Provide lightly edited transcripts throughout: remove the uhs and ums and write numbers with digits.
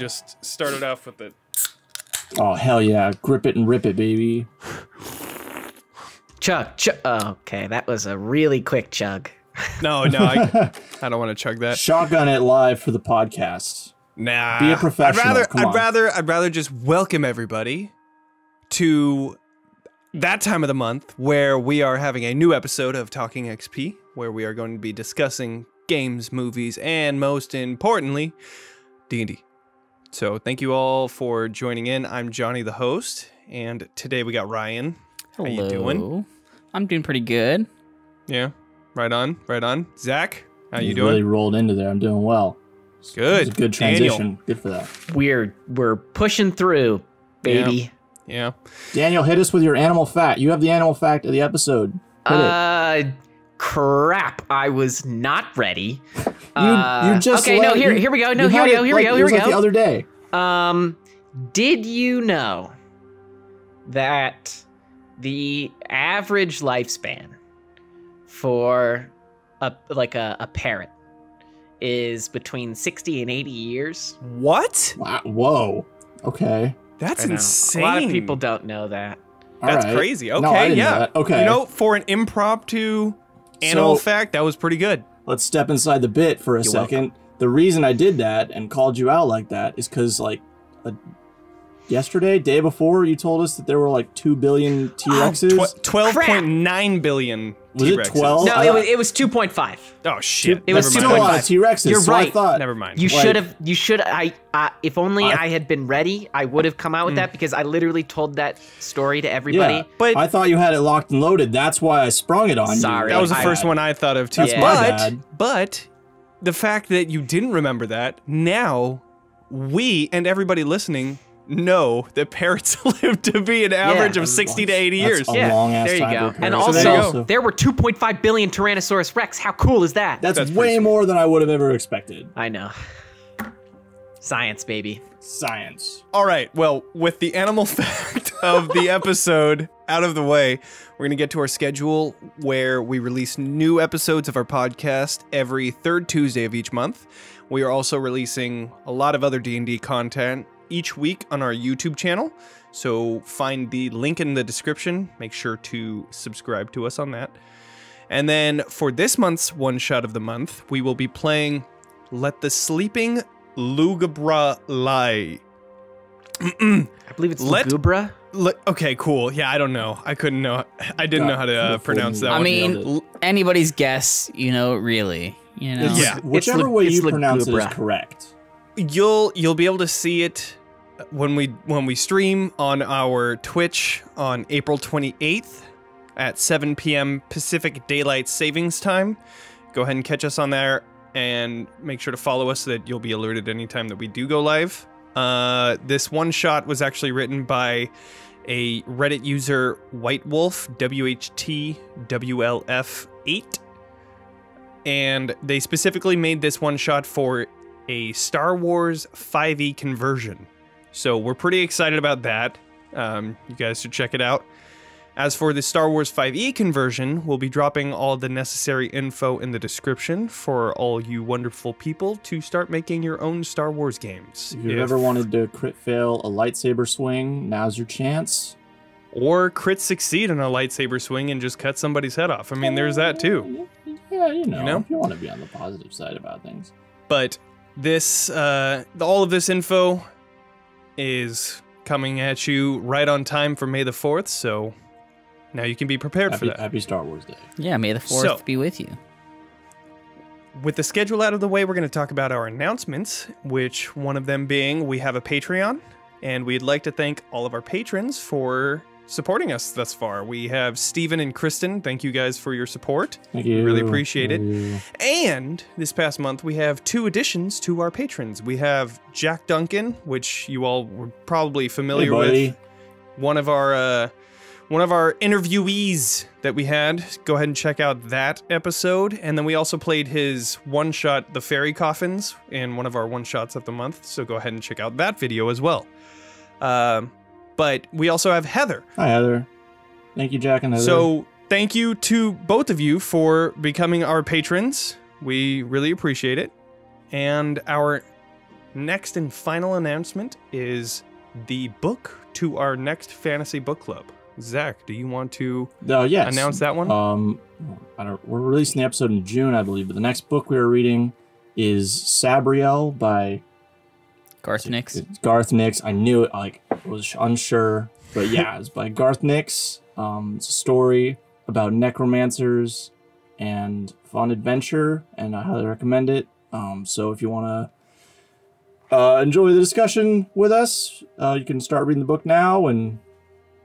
just started off with it. Oh, hell yeah. Grip it and rip it, baby. Chug. Oh, okay, that was a really quick chug. No, I don't want to chug that. Shotgun it live for the podcast. Nah. Be a professional. I'd rather just welcome everybody to that time of the month where we are having a new episode of Talking XP, where we are going to be discussing games, movies, and most importantly, D&D. So thank you all for joining in. I'm Johnny, the host, and today we got Ryan. Hello. How you doing? I'm doing pretty good. Yeah, right on, right on. Zach, how you He's doing? really rolled into there. I'm doing well. Good. It's a good transition. Daniel. Good for that. We're pushing through, baby. Yeah. Daniel, hit us with your animal fact. You have the animal fact of the episode. Hit it. Crap. I was not ready. You just okay. No, here we go. No, here we go. Here we go. Here we go. Like the other day. Did you know that the average lifespan for a parrot is between 60 and 80 years? What? Wow. Whoa. Okay. That's insane. A lot of people don't know that. That's All right. crazy. Okay, No, I didn't know yeah. that. Okay. You know, for an impromptu animal fact, that was pretty good. Let's step inside the bit for a second. The reason I did that and called you out like that is because, like, day before, you told us that there were like 2 billion T-Rexes. 12.9 billion Was T-Rexes. it 12? No, it was 2.5. Oh shit! It was Still a lot of T-Rexes. You're so right. I thought, Never mind. You Like- should have. If only I had been ready, I would have come out with that because I literally told that story to everybody. Yeah, But- I thought you had it locked and loaded. That's why I sprung it on Sorry. you. That was the I- first one I thought of too. That's my bad. But the fact that you didn't remember that, now we and everybody listening know that parrots live to be an average of 60 to 80 years. That's a long-ass there you time go. for a And parrot. So there you also, go. there were 2.5 billion Tyrannosaurus Rex. How cool is that? That's That's way pretty more than I would have ever expected. I know. Science, baby. Science. All right, well, with the animal fact of the episode out of the way, we're going to get to our schedule where we release new episodes of our podcast every third Tuesday of each month. We are also releasing a lot of other D&D content each week on our YouTube channel, so find the link in the description. Make sure to subscribe to us on that. And then for this month's one-shot of the month, we will be playing Let the Sleeping Lugubra Lie. I believe it's Lugubra. Okay, cool. Yeah, I don't know. I couldn't know. I didn't know how to pronounce that I one. mean, anybody's guess, really. Yeah. Whichever way you it's pronounce it is Lugubra. correct. You'll be able to see it when we stream on our Twitch on April 28th at 7 p.m. Pacific Daylight Savings Time. Go ahead and catch us on there and make sure to follow us so that you'll be alerted anytime that we do go live. This one shot was actually written by a Reddit user, White Wolf, WHTWLF8. And they specifically made this one shot for a Star Wars 5e conversion. So we're pretty excited about that. You guys should check it out. As for the Star Wars 5e conversion, we'll be dropping all the necessary info in the description for all you wonderful people to start making your own Star Wars games. If you've ever wanted to crit fail a lightsaber swing, now's your chance. Or crit succeed on a lightsaber swing and just cut somebody's head off. I mean, there's that too. Yeah, you know, know? if you want to be on the positive side about things. But this, all of this info is coming at you right on time for May the 4th, so now you can be prepared for that. Happy Star Wars Day. Yeah, may the 4th be with you. With the schedule out of the way, we're going to talk about our announcements, which one of them being we have a Patreon, and we'd like to thank all of our patrons for supporting us thus far. We have Steven and Kristen. Thank you guys for your support. Thank you. Really appreciate it. Thank you. And this past month, we have 2 additions to our patrons. We have Jack Duncan, which you all were probably familiar buddy. with. One of our interviewees that we had. Go ahead and check out that episode. And then we also played his one-shot, The Faerie Coffins, in one of our one-shots of the month. So go ahead and check out that video as well. But we also have Heather. Hi, Heather. Thank you, Jack and Heather. So thank you to both of you for becoming our patrons. We really appreciate it. And our next and final announcement is the book to our next fantasy book club. Zach, do you want to yes. announce that one? We're releasing the episode in June, I believe, but the next book we are reading is Sabriel by Garth Nix. Garth Nix. I knew it, I was unsure, but yeah, it's by Garth Nix. It's a story about necromancers and fun adventure, and I highly recommend it. So if you want to enjoy the discussion with us, you can start reading the book now, and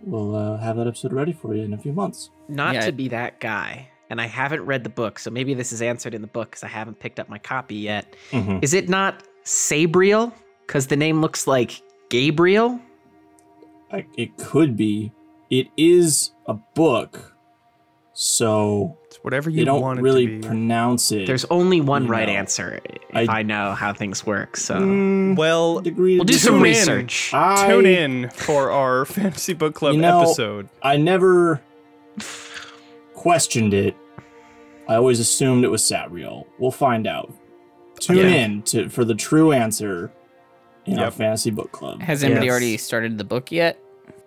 we'll have that episode ready for you in a few months. Not to be that guy, and I haven't read the book, so maybe this is answered in the book because I haven't picked up my copy yet. Mm-hmm. Is it not Sabriel? Because the name looks like Gabriel? It could be. It is a book, so it's whatever you they don't want it really to be. pronounce it. There's only one right answer if I know how things work. So well, we'll do some research. Tune in for our fantasy book club episode. I never questioned it. I always assumed it was Sabriel. We'll find out. Tune in for the true answer in our fantasy book club. Has anybody already started the book yet?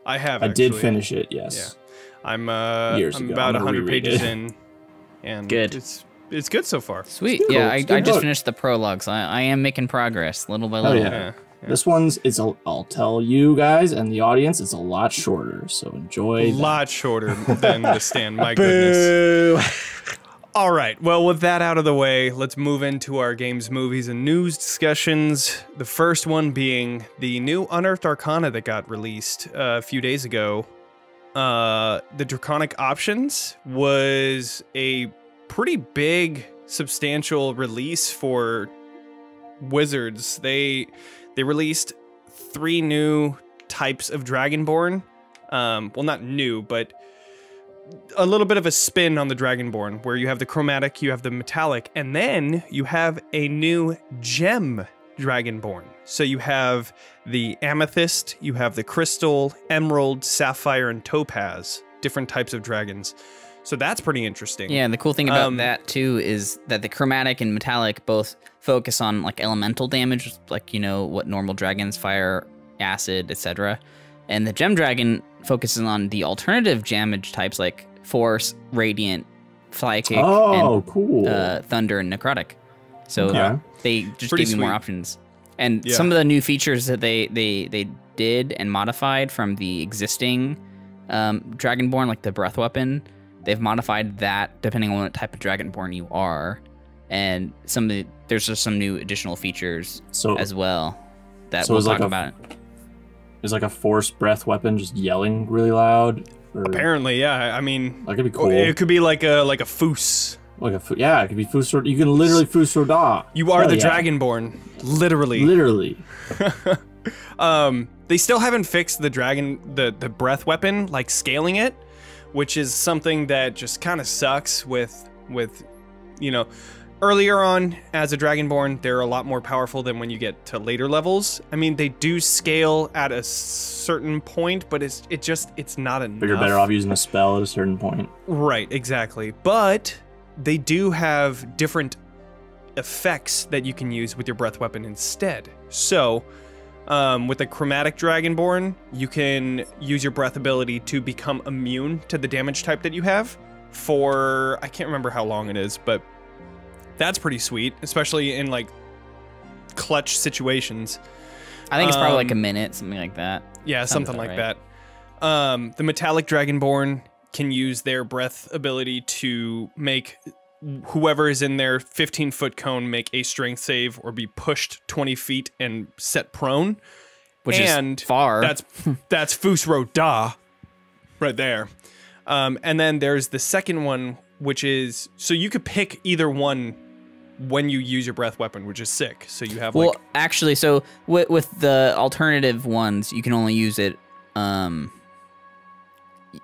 I have. I did finish it. Yes. Yeah. I'm about 100 pages in, and good. It's good so far. Sweet. Yeah, I just finished the prologues. I am making progress little by little. Yeah. This one's I'll tell you guys and the audience, it's a lot shorter. So enjoy. A lot shorter than The Stand. My goodness. All right, well, with that out of the way, let's move into our games, movies, and news discussions. The first one being the new Unearthed Arcana that got released a few days ago. The Draconic Options was a pretty big, substantial release for Wizards. They released 3 new types of Dragonborn. Well, not new, but a little bit of a spin on the Dragonborn, where you have the chromatic, you have the metallic, and then you have a new gem Dragonborn. So you have the amethyst, you have the crystal, emerald, sapphire, and topaz, different types of dragons. So that's pretty interesting. Yeah, and the cool thing about that too is that the chromatic and metallic both focus on like elemental damage, like, you know, what normal dragons, fire, acid, etc. And the gem dragon focuses on the alternative damage types like force, radiant, psychic, and cool. Thunder and necrotic. So they just Pretty give you sweet. more options. And some of the new features that they did and modified from the existing Dragonborn, like the breath weapon, they've modified that depending on what type of Dragonborn you are. And there's just some new additional features as well that we'll talk about. Is like a force breath weapon just yelling really loud? Or... Apparently, yeah. I mean, that could be cool. It could be like a foos. It could be foos. You can literally foos da. You are the Dragonborn, literally. Literally. They still haven't fixed the breath weapon, like scaling it, which is something that just kind of sucks with you know. Earlier on, as a Dragonborn, they're a lot more powerful than when you get to later levels. I mean, they do scale at a certain point, but it's not enough. But you're better off using a spell at a certain point. Right, exactly. But they do have different effects that you can use with your breath weapon instead. So, with the chromatic Dragonborn, you can use your breath ability to become immune to the damage type that you have for, I can't remember how long it is, but that's pretty sweet, especially in like clutch situations. I think it's probably like a minute, something like that. Yeah, something like that. The metallic Dragonborn can use their breath ability to make whoever is in their 15-foot cone make a strength save or be pushed 20 feet and set prone. Which is far. That's Fusro Da right there. And then there's the second one, which is, so you could pick either one when you use your breath weapon, which is sick. So you have well, actually, so with the alternative ones, you can only use it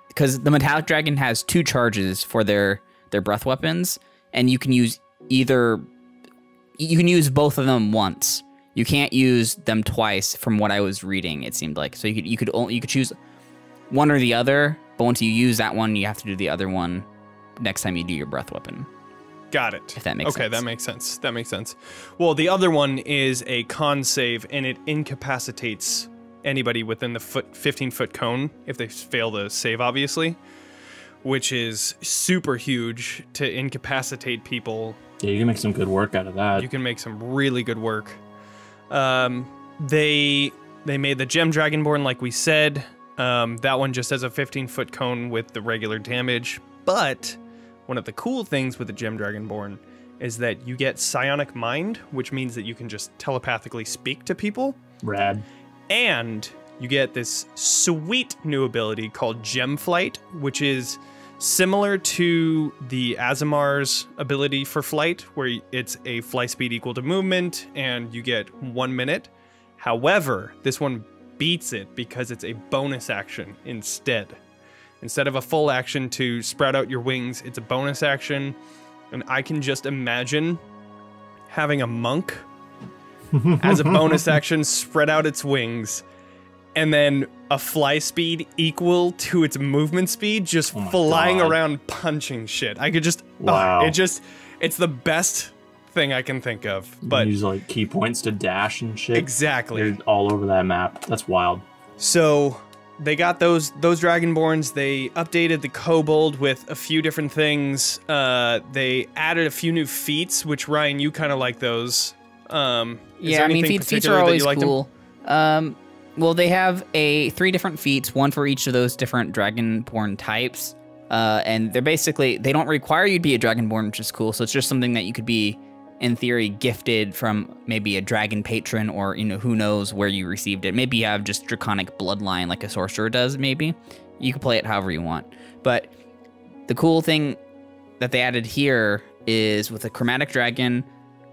because the metallic dragon has 2 charges for their breath weapons, and you can use both of them once. You can't use them twice, from what I was reading. It seemed like so you could choose one or the other, but once you use that one, you have to do the other one next time you do your breath weapon. Got it. If that makes sense. Okay, that makes sense. That makes sense. Well, the other one is a con save, and it incapacitates anybody within the 15-foot cone if they fail to save, obviously, which is super huge to incapacitate people. Yeah, you can make some good work out of that. You can make some really good work. They made the Gem Dragonborn, like we said. That one just has a 15-foot cone with the regular damage. But one of the cool things with the Gem Dragonborn is that you get Psionic Mind, which means that you can just telepathically speak to people. Rad. And you get this sweet new ability called Gem Flight, which is similar to the Azimar's ability for flight, where it's a flight speed equal to movement, and you get 1 minute. However, this one beats it because it's a bonus action instead. Instead of a full action to spread out your wings, it's a bonus action. And I can just imagine having a monk as a bonus action spread out its wings, and then a fly speed equal to its movement speed, just flying around punching shit. I could just, wow. It's the best thing I can think of. But you use like key points to dash and shit. Exactly. They're all over that map. That's wild. So they got those Dragonborns. They updated the kobold with a few different things. They added a few new feats, which Ryan, you kind of like those. Yeah, I mean, feats are always cool. Well, they have 3 different feats, one for each of those different Dragonborn types. And they don't require you to be a Dragonborn, which is cool. So it's just something that you could be, in theory, gifted from maybe a dragon patron, or, who knows where you received it. Maybe you have just draconic bloodline like a sorcerer does, maybe. You can play it however you want. But the cool thing that they added here is with a chromatic dragon,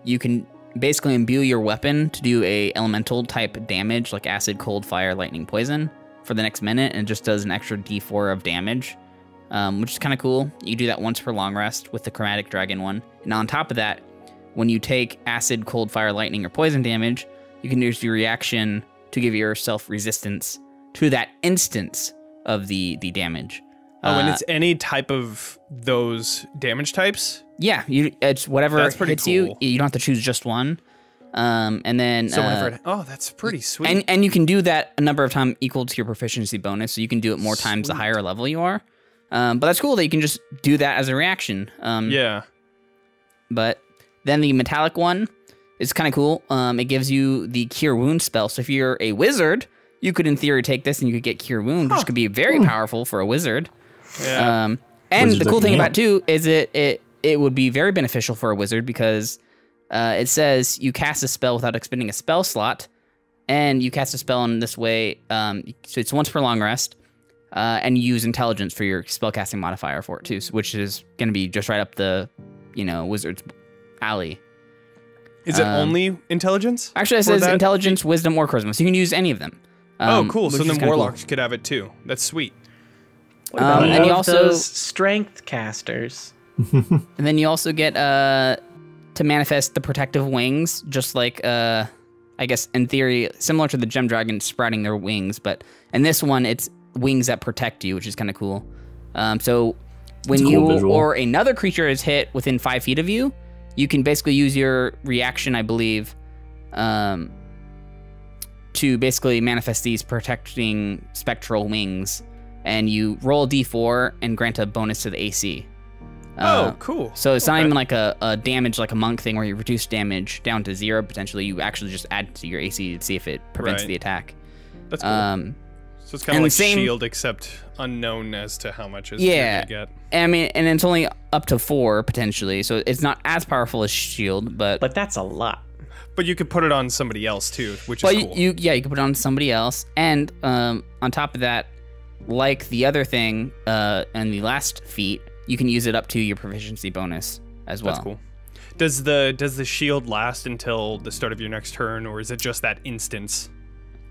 you can basically imbue your weapon to do a elemental type damage, like acid, cold, fire, lightning, poison, for the next minute, and it just does an extra d4 of damage, which is kind of cool. You do that once per long rest with the chromatic dragon one. And on top of that, when you take acid, cold, fire, lightning, or poison damage, you can use your reaction to give yourself resistance to that instance of the damage. And it's any type of those damage types? Yeah, it's whatever hits cool. you. You don't have to choose just one. And then... that's pretty sweet. And you can do that a number of times equal to your proficiency bonus, so you can do it more times the higher level you are. But that's cool that you can just do that as a reaction. Yeah. But then the metallic one is kind of cool. It gives you the Cure Wound spell. So if you're a wizard, you could in theory take this and you could get Cure Wound, which could be very powerful for a wizard. Yeah. And the cool thing about it too is it would be very beneficial for a wizard because it says you cast a spell without expending a spell slot, and you cast a spell in this way. So it's once per long rest, and you use intelligence for your spellcasting modifier for it too, which is going to be just right up the wizard's alley. Is it only intelligence? Actually, it says intelligence, wisdom, or charisma, so you can use any of them. Cool. So then warlocks could have it too. That's sweet. What about and you also those strength casters? And then you also get to manifest the protective wings, just like I guess in theory similar to the gem dragon sprouting their wings, but in this one it's wings that protect you, which is kind of cool. So when you or another creature is hit within 5 feet of you, you can basically use your reaction, I believe, to basically manifest these protecting spectral wings, and you roll a d4 and grant a bonus to the AC. Cool. So it's not even like a damage like a monk thing where you reduce damage down to 0 potentially. You actually just add to your AC to see if it prevents the attack. That's cool. So it's kind of like shield, except unknown as to how much you're gonna get. I mean, and it's only up to 4 potentially, so it's not as powerful as shield, but that's a lot. But you could put it on somebody else too, which is cool. You could put it on somebody else, and on top of that, like the other thing and the last feat, you can use it up to your proficiency bonus as well. That's cool. Does the shield last until the start of your next turn, or is it just that instance?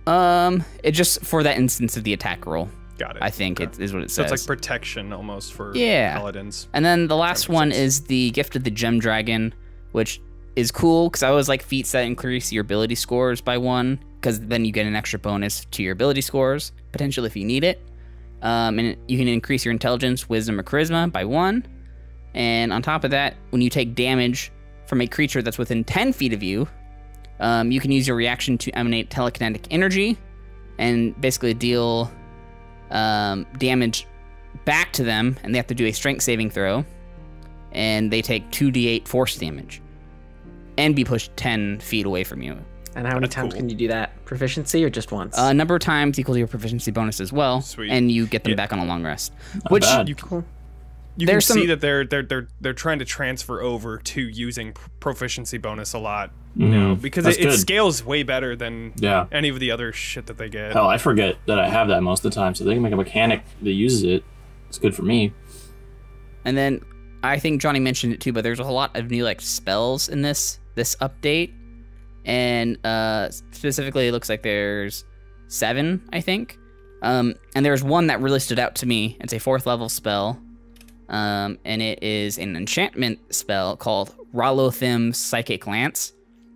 It's just for that instance of the attack roll. Got it. I think it is what it says. So it's like protection almost for paladins. And then the last one is the Gift of the Gem Dragon, which is cool because I always like feats that increase your ability scores by 1, because then you get an extra bonus to your ability scores, potentially if you need it. And you can increase your intelligence, wisdom, or charisma by 1. And on top of that, when you take damage from a creature that's within 10 feet of you, you can use your reaction to emanate telekinetic energy and basically deal damage back to them, and they have to do a strength saving throw, and they take 2d8 force damage and be pushed 10 feet away from you. And how many times can you do that? Proficiency or just once? A number of times equal to your proficiency bonus as well. Sweet. And you get them back on a long rest. Not Which bad. You can There's see some- that they're trying to transfer over to using proficiency bonus a lot now because That's it good. scales way better than Yeah. any of the other shit that they get. Hell, I forget that I have that most of the time, so they can make a mechanic that uses it. It's good for me. And then I think Johnny mentioned it too, but there's a lot of new like spells in this update, and specifically it looks like there's 7, I think. And there's one that really stood out to me. It's a 4th level spell, and it is an enchantment spell called Ralothim's Psychic Lance.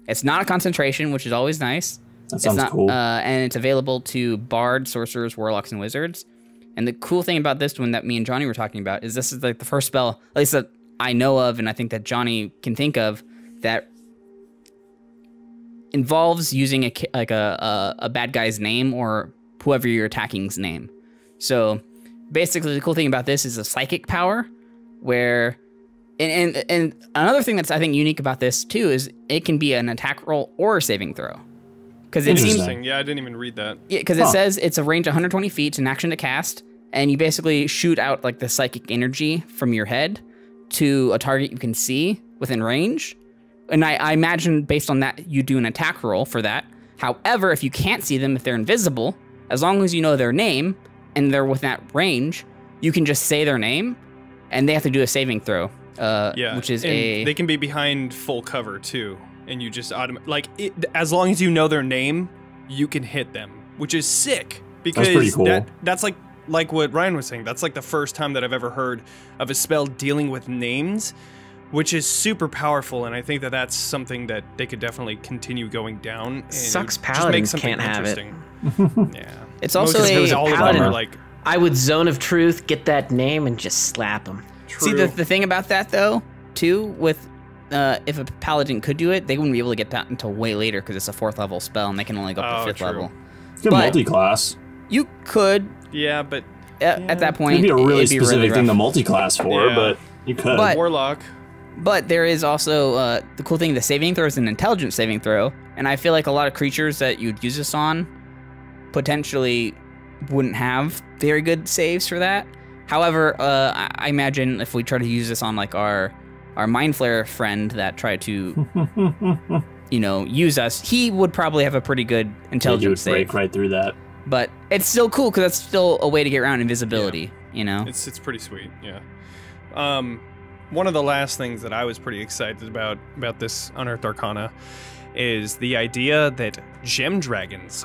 It's not a concentration, which is always nice. That sounds cool. And it's available to bards, sorcerers, warlocks, and wizards. And the cool thing about this one that me and Johnny were talking about is this is like the first spell, at least that I know of, and I think that Johnny can think of, that involves using a bad guy's name or whoever you're attacking's name. So basically, the cool thing about this is a psychic power, where and another thing that's I think unique about this too is it can be an attack roll or a saving throw. Because it seems Interesting. Yeah, I didn't even read that. Yeah, because it says it's a range 120 feet, it's an action to cast, and you basically shoot out like the psychic energy from your head to a target you can see within range. And I imagine based on that, you do an attack roll for that. However, if you can't see them, if they're invisible, as long as you know their name and they're within that range, you can just say their name, and they have to do a saving throw, which is They can be behind full cover too. And you just as long as you know their name, you can hit them, which is sick. Because That's pretty cool. That's like what Ryan was saying. That's like the first time that I've ever heard of a spell dealing with names, which is super powerful. And I think that that's something that they could definitely continue going down. And Sucks just make paladins something can't have it. interesting. Yeah, It's also Most of a all of them paladin. are like I would Zone of Truth, get that name, and just slap them. See, the thing about that, though, too, with if a paladin could do it, they wouldn't be able to get that until way later because it's a 4th level spell and they can only go up to 5th true. level. It's good but- multi-class. You could, Yeah, but at that point, It'd be a really it'd be specific thing to rough. multi-class for, Yeah. but you could. But- Warlock. But there is also the cool thing, the saving throw is an intelligence saving throw, and I feel like a lot of creatures that you'd use this on potentially wouldn't have very good saves for that. However, I imagine if we try to use this on like our Mind Flare friend that tried to, use us, he would probably have a pretty good you would intelligence save. break right through that. But it's still cool because that's still a way to get around invisibility, It's pretty sweet, yeah. One of the last things that I was pretty excited about this Unearthed Arcana is the idea that gem dragons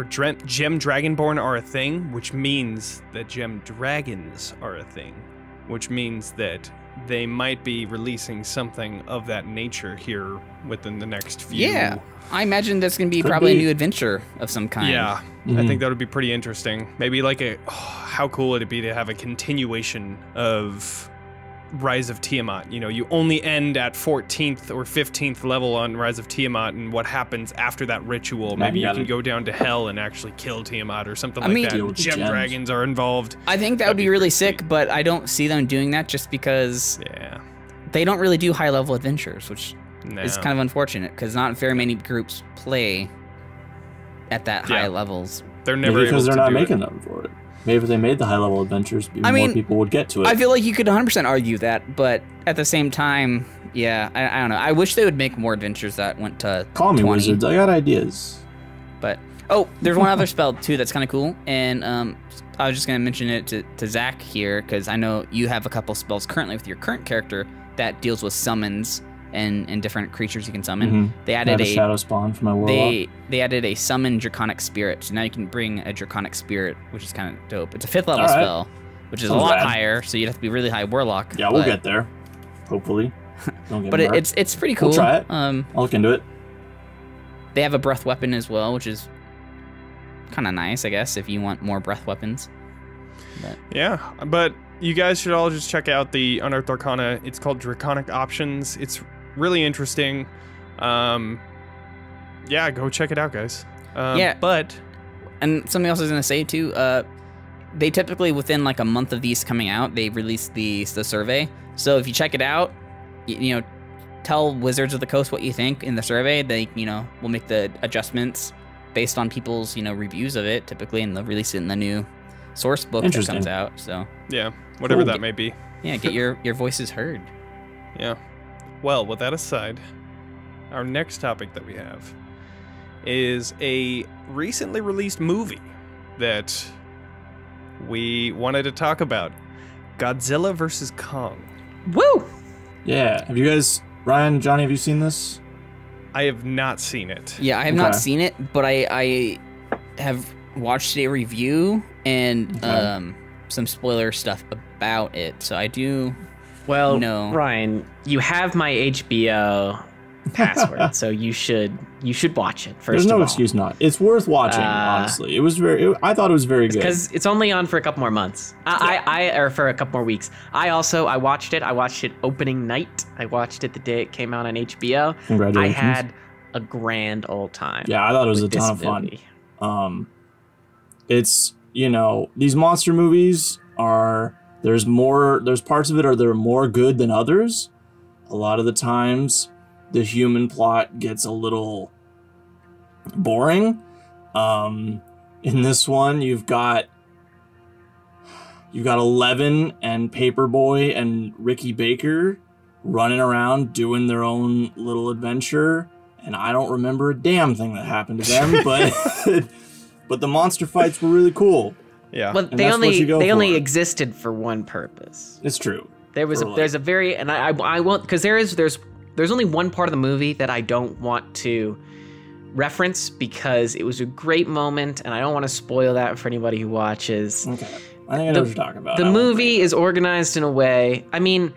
gem dragonborn are a thing, which means that gem dragons are a thing, which means that they might be releasing something of that nature here within the next few. Yeah, I imagine there's going to be Could probably be. a new adventure of some kind. Yeah, I Mhm. think that would be pretty interesting. Maybe like how cool would it be to have a continuation of Rise of Tiamat? You only end at 14th or 15th level on Rise of Tiamat, and what happens after that ritual? Maybe you can go down to hell and actually kill Tiamat or something like Deal that. with the Gem gems. dragons are involved. I think that would be really sick, but I don't see them doing that just because Yeah. they don't really do high level adventures, which No. is kind of unfortunate because not very many groups play at that high Yeah. levels. They're never Maybe because able they're to not do making it. them for it. Maybe if they made the high-level adventures, I mean, more people would get to it. I feel like you could 100% argue that, but at the same time, yeah, I don't know. I wish they would make more adventures that went to Call me 20. wizards. I got ideas. But there's one other spell too that's kind of cool, and I was just gonna mention it to Zach here because I know you have a couple spells currently with your current character that deals with summons and different creatures you can summon. Mhm. They I added have a shadow spawn for my warlock. they added a summon draconic spirit, so now you can bring a draconic spirit, which is kind of dope. It's a 5th level All right. spell, which is Sounds a lot rad. higher, so you'd have to be really high warlock. Yeah, we'll but- get there. Hopefully. Don't get But hurt. it's pretty cool. We'll try it. Um, I'll look into it. They have a breath weapon as well, which is kind of nice, I guess, if you want more breath weapons. But Yeah, but you guys should all just check out the Unearthed Arcana. It's called Draconic Options. It's really interesting. Yeah, go check it out, guys. Yeah. But... And something else I was going to say, too, they typically, within like a month of these coming out, they release the survey. So if you check it out, you know, tell Wizards of the Coast what you think in the survey. They, you know, will make the adjustments based on people's, you know, reviews of it, typically, and they'll release it in the new source book that comes out. So yeah, whatever that may be. Yeah, get your voices heard. Yeah. Well, with that aside, our next topic that we have is a recently released movie that we wanted to talk about. Godzilla vs. Kong. Woo! Yeah. Have you guys, Ryan, Johnny, have you seen this? I have not seen it. Yeah, I have not seen it, but I have watched a review and some spoiler stuff about it. So I do know. Ryan, you have my HBO password, so you should watch it first. There's no excuse not. It's worth watching, honestly. It was I thought it was very good. Because it's only on for a couple more months. Or for a couple more weeks. I watched it. I watched it opening night. I watched it the day it came out on HBO. Congratulations. I had a grand old time. Yeah, I thought it was a ton of fun. It's, you know, these monster movies there's parts of it that are more good than others. A lot of the times the human plot gets a little boring. In this one, you've got Eleven and Paperboy and Ricky Baker running around doing their own little adventure, and I don't remember a damn thing that happened to them, but the monster fights were really cool. Yeah, but they only existed for one purpose. It's true. There's a very, and I won't, because there's only one part of the movie that I don't want to reference because it was a great moment, and I don't want to spoil that for anybody who watches. Okay, I think I know what you're talking about. The movie is organized in a way. I mean,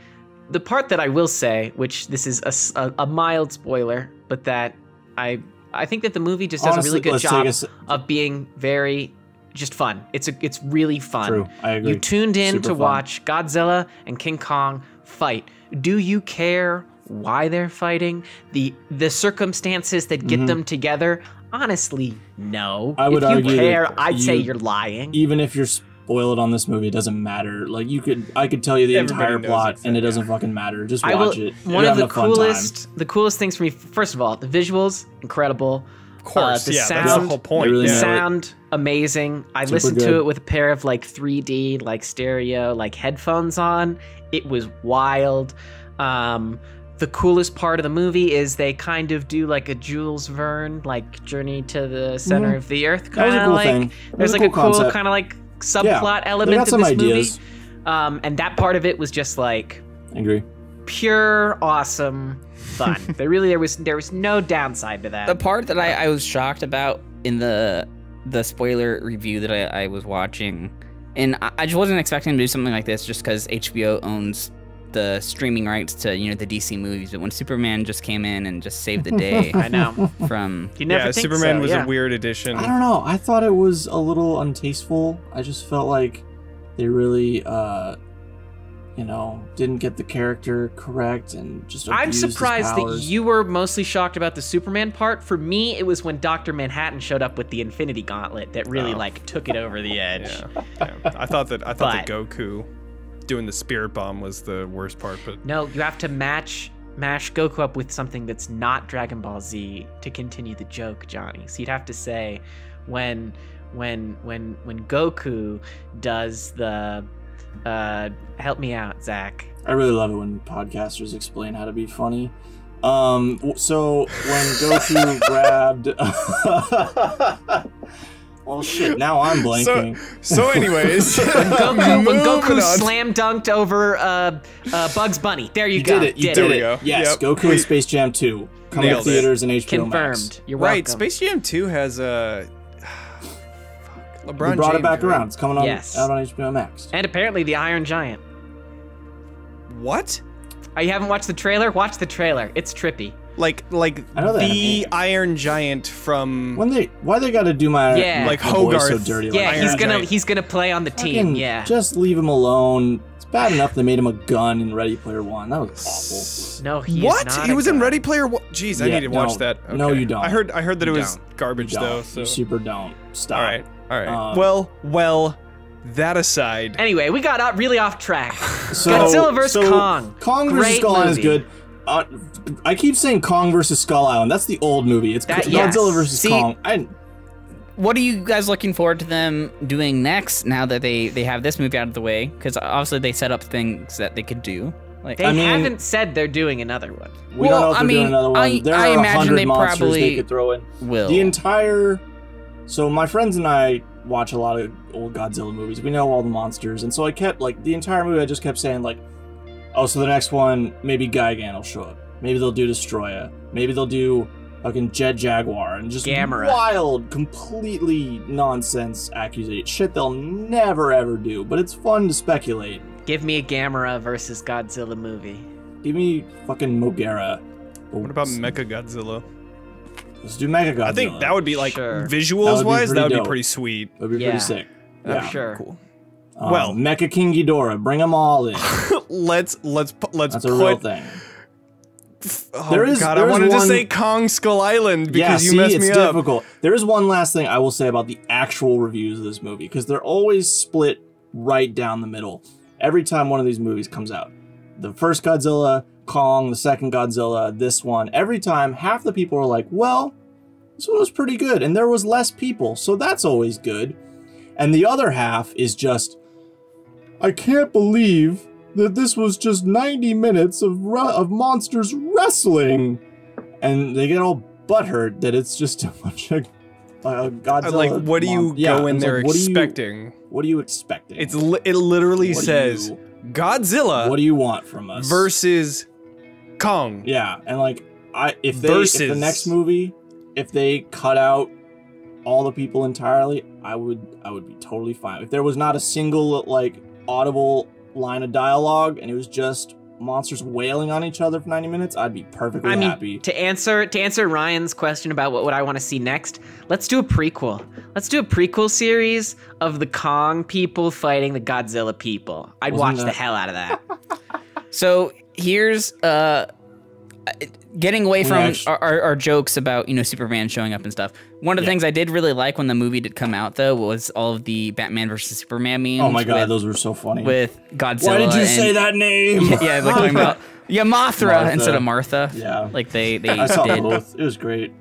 the part that I will say, which this is a mild spoiler, but that I think that the movie just does a really good job of being very just fun. It's really fun. True, I agree. You tuned in to watch Godzilla and King Kong fight. Do you care why they're fighting? The circumstances that get them together? Honestly, no. I would argue if you care, I'd say you're lying. Even if you're spoiled on this movie, it doesn't matter. Like I could tell you the entire plot, and it doesn't fucking matter. Just watch it. One of the coolest things for me. First of all, the visuals incredible. Of course, the sound, that's the whole point. Really sound amazing. I listened to it with a pair of like 3D, like stereo, like headphones on. It was wild. The coolest part of the movie is they kind of do like a Jules Verne, like Journey to the Center of the Earth kind of like. There's like a cool kind of like subplot element to this movie. And that part of it was just like pure awesome fun. There was no downside to that. The part that I was shocked about in the spoiler review that I was watching, and I just wasn't expecting to do something like this just because HBO owns the streaming rights to, you know, the DC movies, but when Superman just came in and just saved the day. I know. From Superman was a weird addition. I don't know. I thought it was a little untasteful. I just felt like they really you know, didn't get the character correct and just abused I'm surprised his that powers. you were mostly shocked about the Superman part. For me, it was when Dr. Manhattan showed up with the Infinity Gauntlet that really like took it over the edge. Yeah. I thought that Goku doing the spirit bomb was the worst part, but no, you have to mash Goku up with something that's not Dragon Ball Z to continue the joke, Johnny. So you'd have to say when Goku does the help me out, Zach. I really love it when podcasters explain how to be funny. So when Goku grabbed well, shit, now I'm blanking. So anyways, when Goku slam dunked over Bugs Bunny. There you go. You did it. Yes, Goku and Space Jam 2 coming to theaters and HBO Confirmed. Max. You're welcome. Right, Space Jam 2 has a LeBron we brought James, it back right? around. It's coming out on HBO Max. And apparently the Iron Giant. What? You haven't watched the trailer? Watch the trailer. It's trippy. Like I know that the Iron Giant from why they got to do my like my voice Hogarth. so dirty? Yeah, like he's gonna play on the team. Yeah. Just leave him alone. It's bad enough they made him a gun in Ready Player One. That was awful. No, he's what? not. He was in Ready Player One. Jeez, I need to watch that. Okay. No, you don't. I heard that it was don't. garbage though. So You super don't. Stop. all right. Well. That aside. Anyway, we got really off track. Godzilla vs. Kong. Kong vs. Skull Island is good. I keep saying Kong vs. Skull Island. That's the old movie. It's Godzilla vs. Kong. What are you guys looking forward to them doing next now that they have this movie out of the way? Because obviously they set up things that they could do. Like they haven't said they're doing another one. We don't know if they're doing another one. There are 100 monsters probably they could throw in. Will. So my friends and I watch a lot of old Godzilla movies. We know all the monsters, and so I kept the entire movie. I just kept saying oh, so the next one maybe Gigan will show up. Maybe they'll do Destroya. Maybe they'll do fucking Jet Jaguar and just Gamera. Wild, completely nonsense accusation. Shit they'll never ever do. But it's fun to speculate. Give me a Gamera versus Godzilla movie. Give me fucking Mogera. What about Mecha Godzilla? Let's do Mega Godzilla. I think that would be Sure. visuals wise, that would be dope. pretty sweet. That would be pretty sick. Yeah, sure. Cool. Well, Mecha King Ghidorah, bring them all in. let's That's a real thing. Oh I wanted to say Kong Skull Island because you messed me up. It's difficult. There is one last thing I will say about the actual reviews of this movie, because they're always split right down the middle. Every time one of these movies comes out. The first Godzilla, Kong, the second Godzilla, this one. Every time, half the people are like, well, this one was pretty good, and there was less people, so that's always good. And the other half is just, I can't believe that this was just 90 minutes of monsters wrestling. And they get all butthurt that it's just a bunch of Godzilla. What do you go in there expecting? What are you expecting? It literally says Godzilla. What do you want from us? Versus Kong. Yeah, and if the next movie, if they cut out all the people entirely, I would be totally fine. If there was not a single audible line of dialogue and it was just monsters wailing on each other for 90 minutes, I'd be perfectly happy. To answer Ryan's question about what would I want to see next, let's do a prequel. Let's do a prequel series of the Kong people fighting the Godzilla people. I'd watch the hell out of that. So here's getting away from our jokes about Superman showing up and stuff. One of the things I did really like when the movie did come out though was all of the Batman versus Superman memes. Oh my god, those were so funny. With Godzilla. Why did you say that name? Yeah, talking about Mothra instead of Martha. Yeah, they I saw did both. It was great.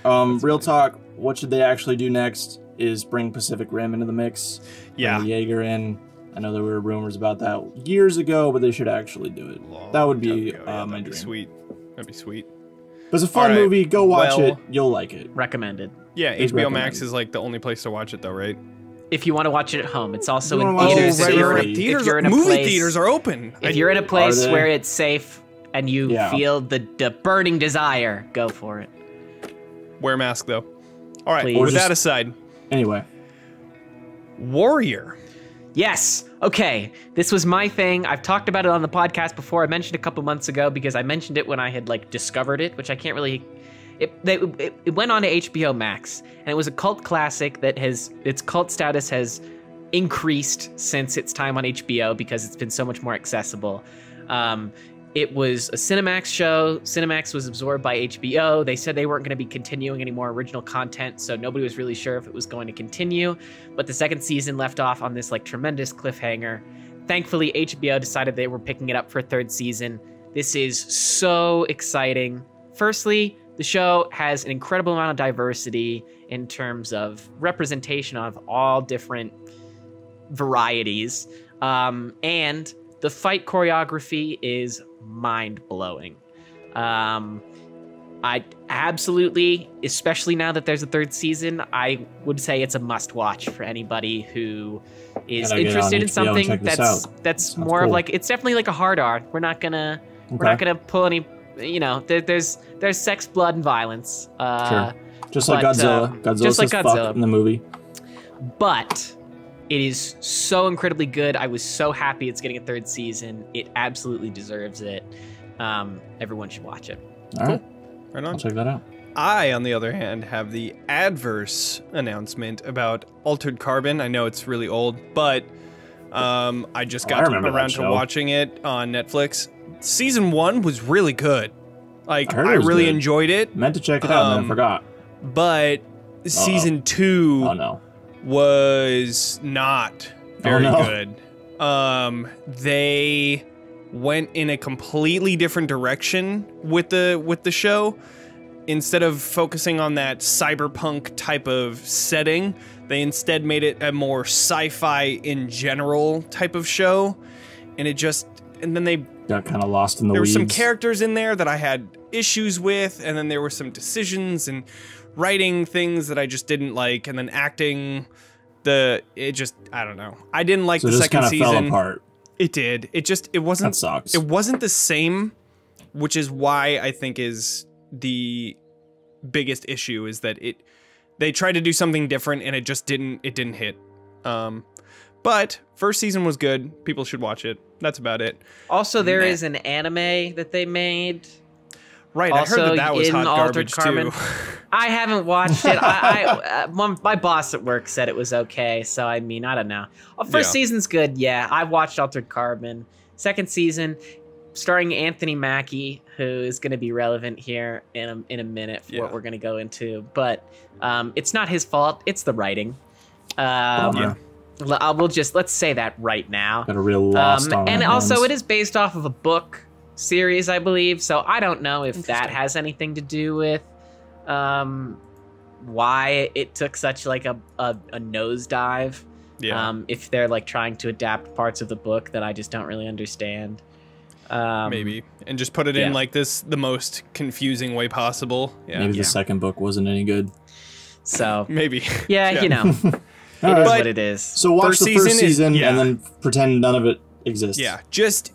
Real talk. What should they actually do next? Is bring Pacific Rim into the mix. Yeah, bring Jaeger in. I know there were rumors about that years ago, but they should actually do it. That would be my dream. Sweet. That'd be sweet. But it's a fun movie. Go watch it. You'll like it. Recommended. Yeah, HBO Max is the only place to watch it though, right? If you want to watch it at home, it's also in theaters. Movie theaters are open. If you're in a place where it's safe and you feel the burning desire, go for it. Wear a mask though. All right. Please. With that aside. Anyway. Warrior. Yes. Okay. This was my thing. I've talked about it on the podcast before. I mentioned it a couple months ago because I mentioned it when I had discovered it, which I can't really. It went on to HBO Max, and it was a cult classic that its cult status has increased since its time on HBO because it's been so much more accessible. It was a Cinemax show. Cinemax was absorbed by HBO. They said they weren't going to be continuing any more original content, so nobody was really sure if it was going to continue. But the second season left off on this tremendous cliffhanger. Thankfully, HBO decided they were picking it up for a third season. This is so exciting. Firstly, the show has an incredible amount of diversity in terms of representation of all different varieties. And the fight choreography is mind-blowing. I absolutely, especially now that there's a third season, I would say it's a must-watch for anybody who is interested in something that's more of it's definitely a hard R. We're not gonna pull any, there's sex, blood, and violence. Sure. Just like Godzilla. Godzilla's just fuck in the movie. But it is so incredibly good. I was so happy it's getting a third season. It absolutely deserves it. Everyone should watch it. All right. Right on. I'll check that out. I, on the other hand, have the adverse announcement about Altered Carbon. I know it's really old, but I just got around to watching it on Netflix. Season 1 was really good. Like, I really enjoyed it. Meant to check it out and then forgot. But Season 2 was not very good. They went in a completely different direction with the show. Instead of focusing on that cyberpunk type of setting, they instead made it a more sci-fi in general type of show. And then they got kind of lost in the weeds. There were some characters in there that I had issues with, and then there were some decisions and writing things that I just didn't like, and then acting, I don't know. I didn't like the second season. Fell apart. It did. It wasn't. That sucks. It wasn't the same, which is why I think is the biggest issue is that they tried to do something different and it didn't hit. But first season was good. People should watch it. That's about it. Also, there is an anime that they made. Right, also, I heard that was hot garbage too. I haven't watched it. My boss at work said it was okay, so I mean, I don't know. First season's good, yeah. I watched Altered Carbon. Second season, starring Anthony Mackie, who is going to be relevant here in a minute for what we're going to go into. But it's not his fault. It's the writing. Let's say that right now. Got a real lost on and also, it is based off of a book series, I believe. So I don't know if that has anything to do with why it took such like a nosedive. Yeah. If they're like trying to adapt parts of the book that I just don't really understand. Maybe. And just put it in like the most confusing way possible. Yeah. Maybe the second book wasn't any good. So maybe. Yeah, you know. It is what it is. So watch the first season and then pretend none of it exists. Yeah, just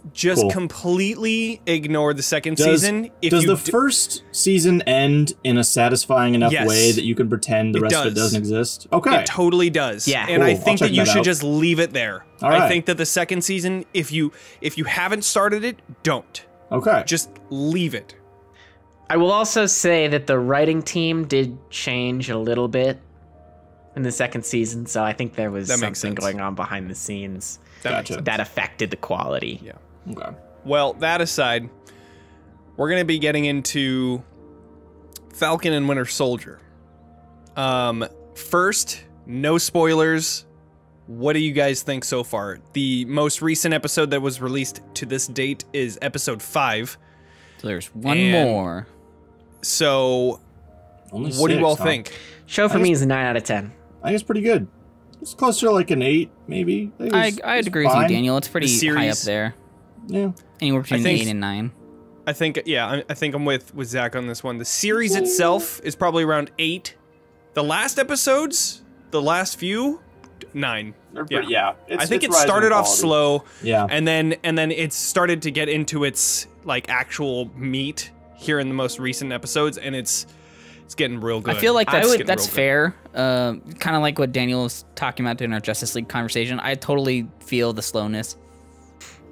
completely ignore the second season. Does the first season end in a satisfying enough way that you can pretend the rest of it doesn't exist? Okay. It totally does. Yeah. And I think that you should just leave it there. I think that the second season, if you haven't started it, don't. Okay. Just leave it. I will also say that the writing team did change a little bit in the second season, so I think there was something going on behind the scenes that affected the quality. Yeah. Okay. Well, that aside, we're going to be getting into Falcon and Winter Soldier. First, no spoilers. What do you guys think so far? The most recent episode that was released to this date is episode 5. So there's one more. So, what do you all think? Show for me is a 9 out of 10. I think it's pretty good. It's closer to like an 8, maybe. I'd agree with you, Daniel. It's pretty high up there. Yeah. Anywhere between 8 and 9. I think I'm with Zach on this one. The series itself is probably around 8. The last episodes, the last few, 9. Yeah. I think it started off slow. Yeah. And then it started to get into its like actual meat here in the most recent episodes, and it's getting real good. I feel like that's fair. Kind of like what Daniel was talking about in our Justice League conversation. I totally feel the slowness,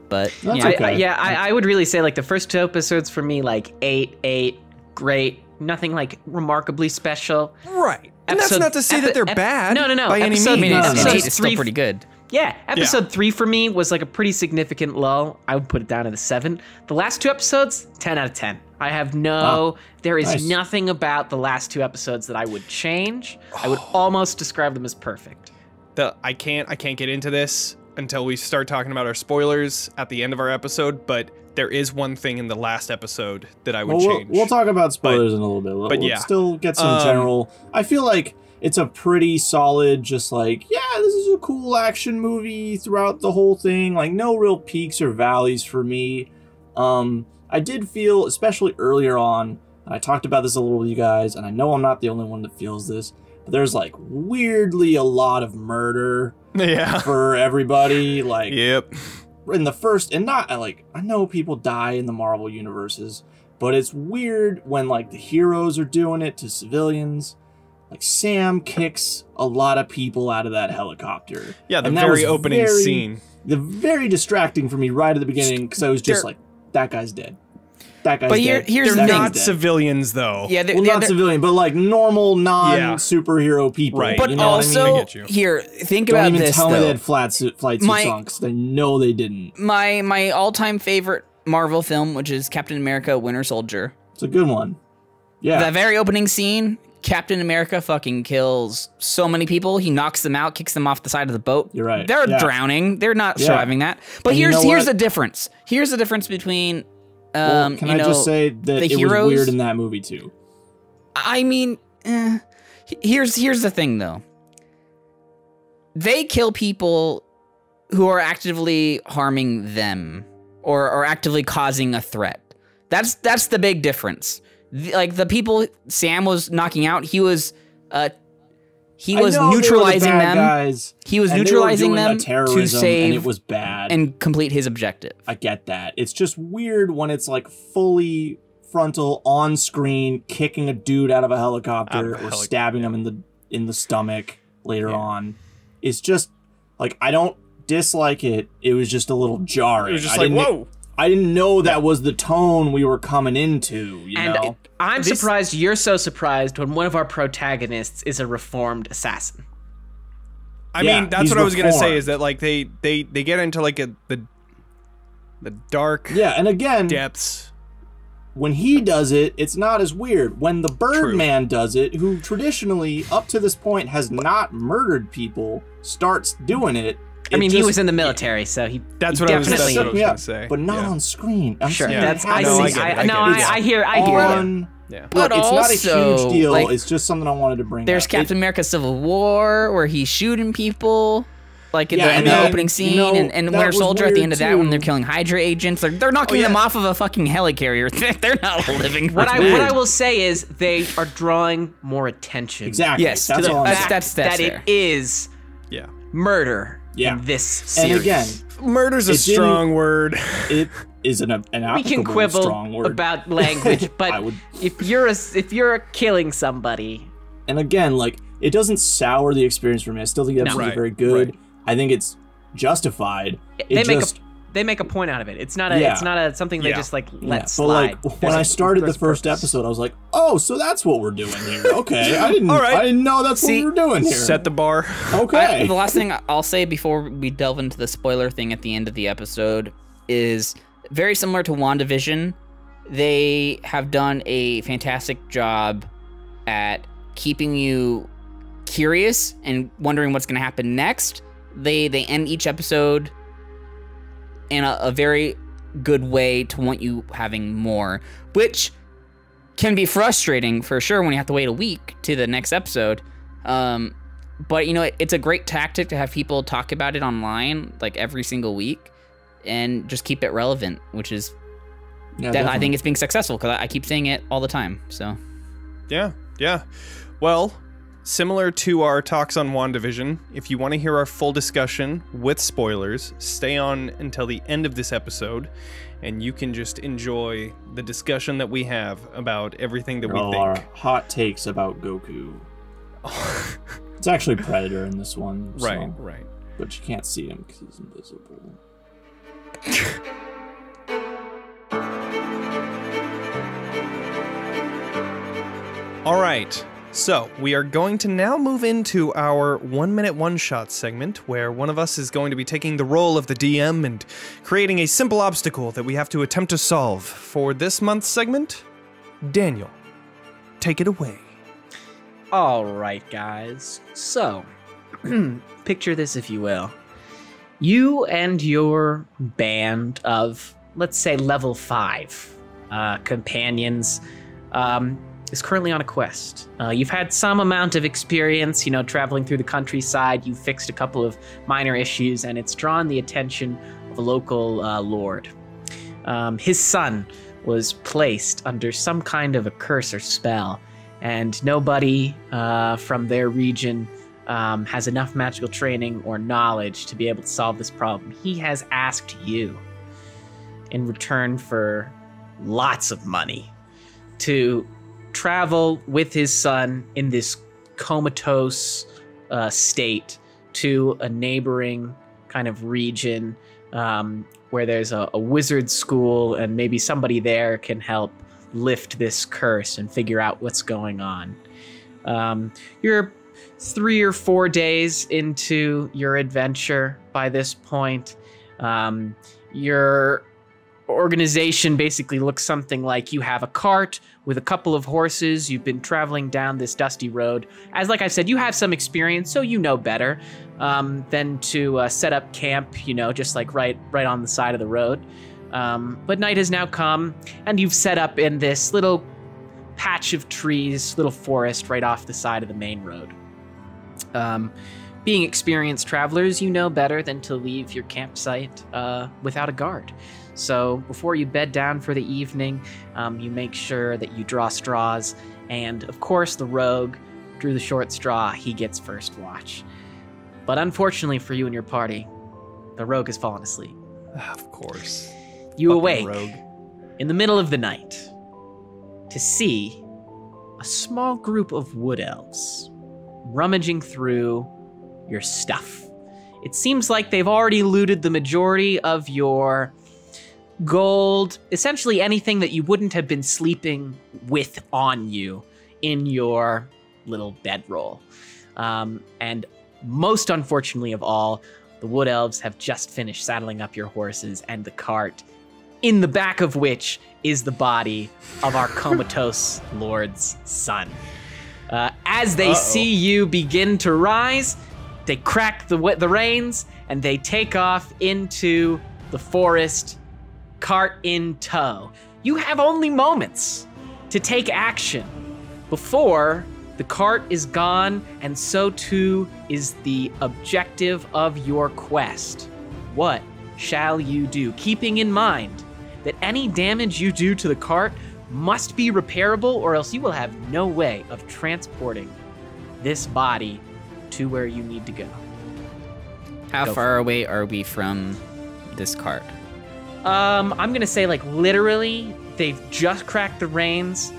but I would really say like the first 2 episodes for me, like 8, great, nothing like remarkably special. Right, and that's not to say that they're bad. No. By any means, episode 8 is still pretty good. Yeah, episode 3 for me was like a pretty significant lull. I would put it down at a 7. The last 2 episodes, 10 out of 10. I have there is nothing about the last 2 episodes that I would change. I would almost describe them as perfect. I can't get into this until we start talking about our spoilers at the end of our episode, but there is one thing in the last episode that I would change. We'll talk about spoilers in a little bit. We'll still get some general. I feel like it's a pretty solid, just like, this is a cool action movie throughout the whole thing. Like, no real peaks or valleys for me. I did feel, especially earlier on, and I talked about this a little with you guys, and I know I'm not the only one that feels this, but there's like weirdly a lot of murder for everybody. Like, in the first, and not like, I know people die in the Marvel universes, but it's weird when like the heroes are doing it to civilians. Like, Sam kicks a lot of people out of that helicopter. Yeah, the very opening scene. Very distracting for me right at the beginning, because I was just like, that guy's dead. that guy's But dead. here's They're the not thing. civilians, though. Yeah, Well, not civilian, but like normal, non-superhero people. Right. But you know also, what I mean? I get you. here, think Don't about even this, tell me though. they had flight suits on, they know they didn't. My all-time favorite Marvel film, which is Captain America: Winter Soldier. It's a good one. Yeah. The very opening scene, Captain America fucking kills so many people. He knocks them out, kicks them off the side of the boat. You're right. They're Yeah. drowning. They're not surviving that. But And you here's know here's what? the difference. Here's the difference between Well, can I just say that the it heroes, was weird in that movie too? I mean, here's the thing though. They kill people who are actively harming them or actively causing a threat. That's the big difference. Like the people Sam was knocking out, he was neutralizing them. Guys, He was and neutralizing they were doing them a to terrorism, save and it was bad. and complete his objective. I get that. It's just weird when it's like fully frontal on screen, kicking a dude out of a helicopter or stabbing him in the stomach later on. It's just like I don't dislike it. It was just a little jarring. It was just like, whoa. I didn't know that was the tone we were coming into, you know? I'm surprised you're so surprised when one of our protagonists is a reformed assassin. I mean, that's what I was gonna say is that like they get into like the dark and again depths. When he does it, it's not as weird. When the Birdman does it, who traditionally up to this point has not murdered people, starts doing it. I mean, he was in the military, so that's what I was gonna say. But not on screen. I'm sure. saying That's I hear you. Yeah. But it's not a also, huge deal. like, It's just something I wanted to bring There's up. Captain America Civil War, where he's shooting people, like in Yeah, the opening scene, and that Winter was Soldier at the end of that, weird, when they're too. killing Hydra agents. They're knocking them off of a fucking helicarrier. They're not living. What I will say is they are drawing more attention. Exactly. Yes, That's to the all I'm fact saying. that it is murder in this series. And again, murder's a strong word. It is an we can quibble strong word. about language, but if you're killing somebody, and again, like it doesn't sour the experience for me. I still think the episodes are very good. Right. I think it's justified. They make a point out of it. It's not a something they just like let slide. But like when I started the first episode, I was like, oh, so that's what we're doing here. Okay, I didn't know that's what we were doing here. Set the bar. Okay. The last thing I'll say before we delve into the spoiler thing at the end of the episode is very similar to WandaVision. They have done a fantastic job at keeping you curious and wondering what's going to happen next. They end each episode in a very good way to want you having more, which can be frustrating for sure when you have to wait a week to the next episode. But you know, it's a great tactic to have people talk about it online like every single week and just keep it relevant, which is I think it's being successful because I keep saying it all the time. So yeah. Well, similar to our talks on WandaVision, if you want to hear our full discussion with spoilers, stay on until the end of this episode, and you can just enjoy the discussion that we have about everything that we think. Our hot takes about Goku. It's actually Predator in this one. Right. But you can't see him because he's invisible. All right. So, we are going to now move into our 1-minute one-shot segment, where one of us is going to be taking the role of the DM and creating a simple obstacle that we have to attempt to solve. For this month's segment, Daniel, take it away. All right, guys. So, picture this, if you will. You and your band of, let's say, level 5 companions is currently on a quest. You've had some amount of experience, traveling through the countryside. You've fixed a couple of minor issues, and it's drawn the attention of a local lord. His son was placed under some kind of a curse or spell, and nobody from their region has enough magical training or knowledge to be able to solve this problem. He has asked you, in return for lots of money, to travel with his son in this comatose state to a neighboring kind of region where there's a wizard school, and maybe somebody there can help lift this curse and figure out what's going on. You're 3 or 4 days into your adventure by this point. Your organization basically looks something like you have a cart with a couple of horses. You've been traveling down this dusty road. As like I said, you have some experience, so you know better than to set up camp, you know, just like right on the side of the road. But night has now come, and you've set up in this little patch of trees, little forest right off the side of the main road. Being experienced travelers, you know better than to leave your campsite without a guard. So before you bed down for the evening, you make sure that you draw straws, and of course the rogue drew the short straw. He gets first watch. But unfortunately for you and your party, the rogue has fallen asleep. Of course. You Fucking awake rogue. in the middle of the night to see a small group of wood-elves rummaging through your stuff. It seems like they've already looted the majority of your gold, essentially anything that you wouldn't have been sleeping with on you in your little bedroll. And most unfortunately of all, the wood elves have just finished saddling up your horses and the cart, in the back of which is the body of our comatose lord's son. As they see you begin to rise, they crack the reins and they take off into the forest, cart in tow. You have only moments to take action before the cart is gone, and so too is the objective of your quest. What shall you do? Keeping in mind that any damage you do to the cart must be repairable, or else you will have no way of transporting this body to where you need to go. How far away are we from this cart? I'm gonna say like literally, they've just cracked the reins.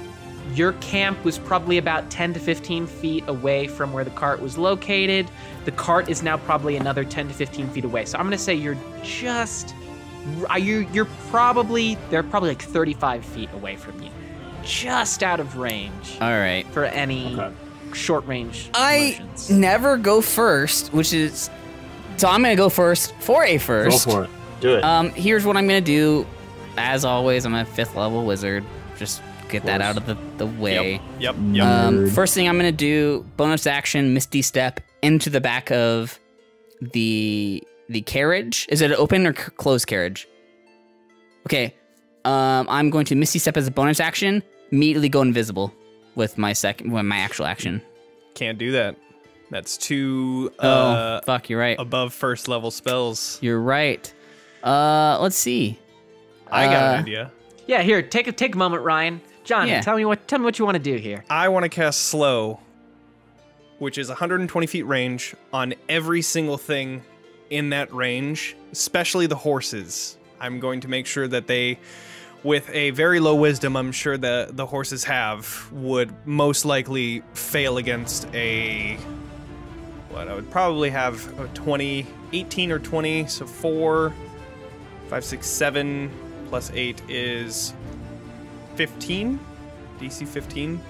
Your camp was probably about 10 to 15 feet away from where the cart was located. The cart is now probably another 10 to 15 feet away. So I'm gonna say you're just, they're probably like 35 feet away from you. Just out of range. All right. For any short range motions. I never go first, which is, so I'm gonna go first for a first. Go for it. Do it. Here's what I'm gonna do. As always, I'm a 5th level wizard. Just get that out of the way. Yep. First thing I'm gonna do, bonus action, Misty Step into the back of the carriage. Is it an open or closed carriage? Okay. I'm going to Misty Step as a bonus action. Immediately go invisible with my actual action. Can't do that. That's too. Fuck. You're right. Above 1st level spells. You're right. Let's see. I got an idea. Yeah, here, take a moment, Ryan. Johnny, tell me what you want to do here. I want to cast Slow, which is 120 feet range on every single thing in that range, especially the horses. I'm going to make sure that they, with a very low wisdom, I'm sure that the horses would most likely fail against I would probably have a 18 or 20, so 4, 5, 6, 7, plus 8 is 15, DC 15,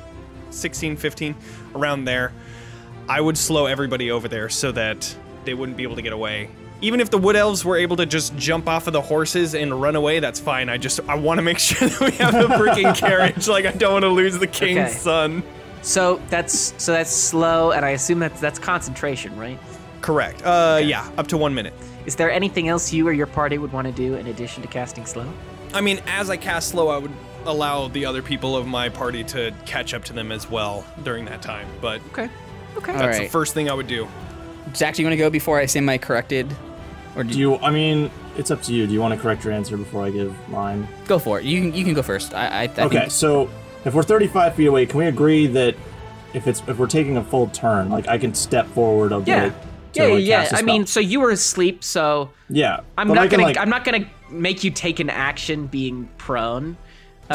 16, 15, around there. I would slow everybody over there so that they wouldn't be able to get away. Even if the wood elves were able to just jump off of the horses and run away, that's fine. I want to make sure that we have the freaking carriage. Like, I don't want to lose the king's son. So that's slow, and I assume that's concentration, right? Correct. Yeah, up to 1 minute. Is there anything else you or your party would want to do in addition to casting slow? I mean, as I cast slow, I would allow the other people of my party to catch up to them as well during that time. But okay, that's the first thing I would do. Zach, do you want to go before I say my corrected? Or do you? I mean, it's up to you. Do you want to correct your answer before I give mine? Go for it. You can go first. I okay. So if we're 35 feet away, can we agree that if we're taking a full turn, like I can step forward a bit? Yeah. I mean, so you were asleep, so yeah. I'm not gonna make you take an action being prone.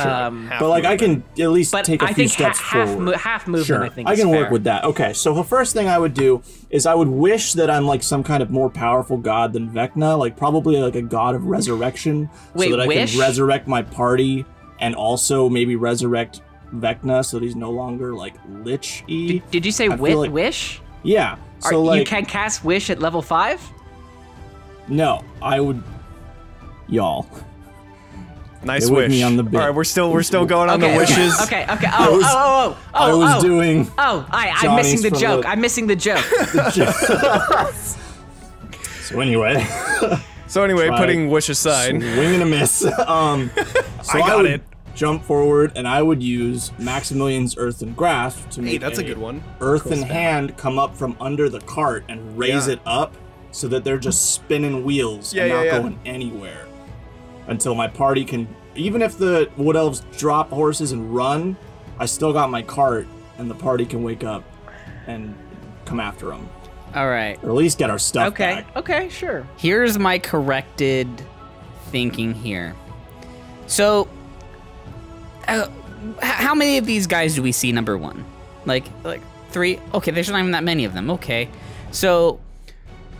But like I can at least take a few steps forward. Half movement, sure. I think. I can is work fair. with that. Okay, so the first thing I would do is I would wish that I'm like some kind of more powerful god than Vecna, like probably like a god of resurrection, Wait, so that I wish? can resurrect my party and also maybe resurrect Vecna so that he's no longer like lich-y. Did you say wish? Yeah. So you like can cast wish at level 5? no, I would. Y'all. Nice Stay with wish. me on the bit. All right, we're still going on the wishes. Okay. I was doing. I'm missing the joke. I'm missing the joke. So anyway. Putting wish aside. Swing and a miss. So I got would it. jump forward and I would use Maximilian's Earthen Grasp to make that's a good one. Earthen hand come up from under the cart and raise it up so that they're just spinning wheels and not going anywhere. Until my party can, even if the wood elves drop horses and run, I still got my cart and the party can wake up and come after them. All right. Or at least get our stuff back. Okay, sure. Here's my corrected thinking here. So, how many of these guys do we see number 1? Like 3? Okay, there's not even that many of them. Okay. So,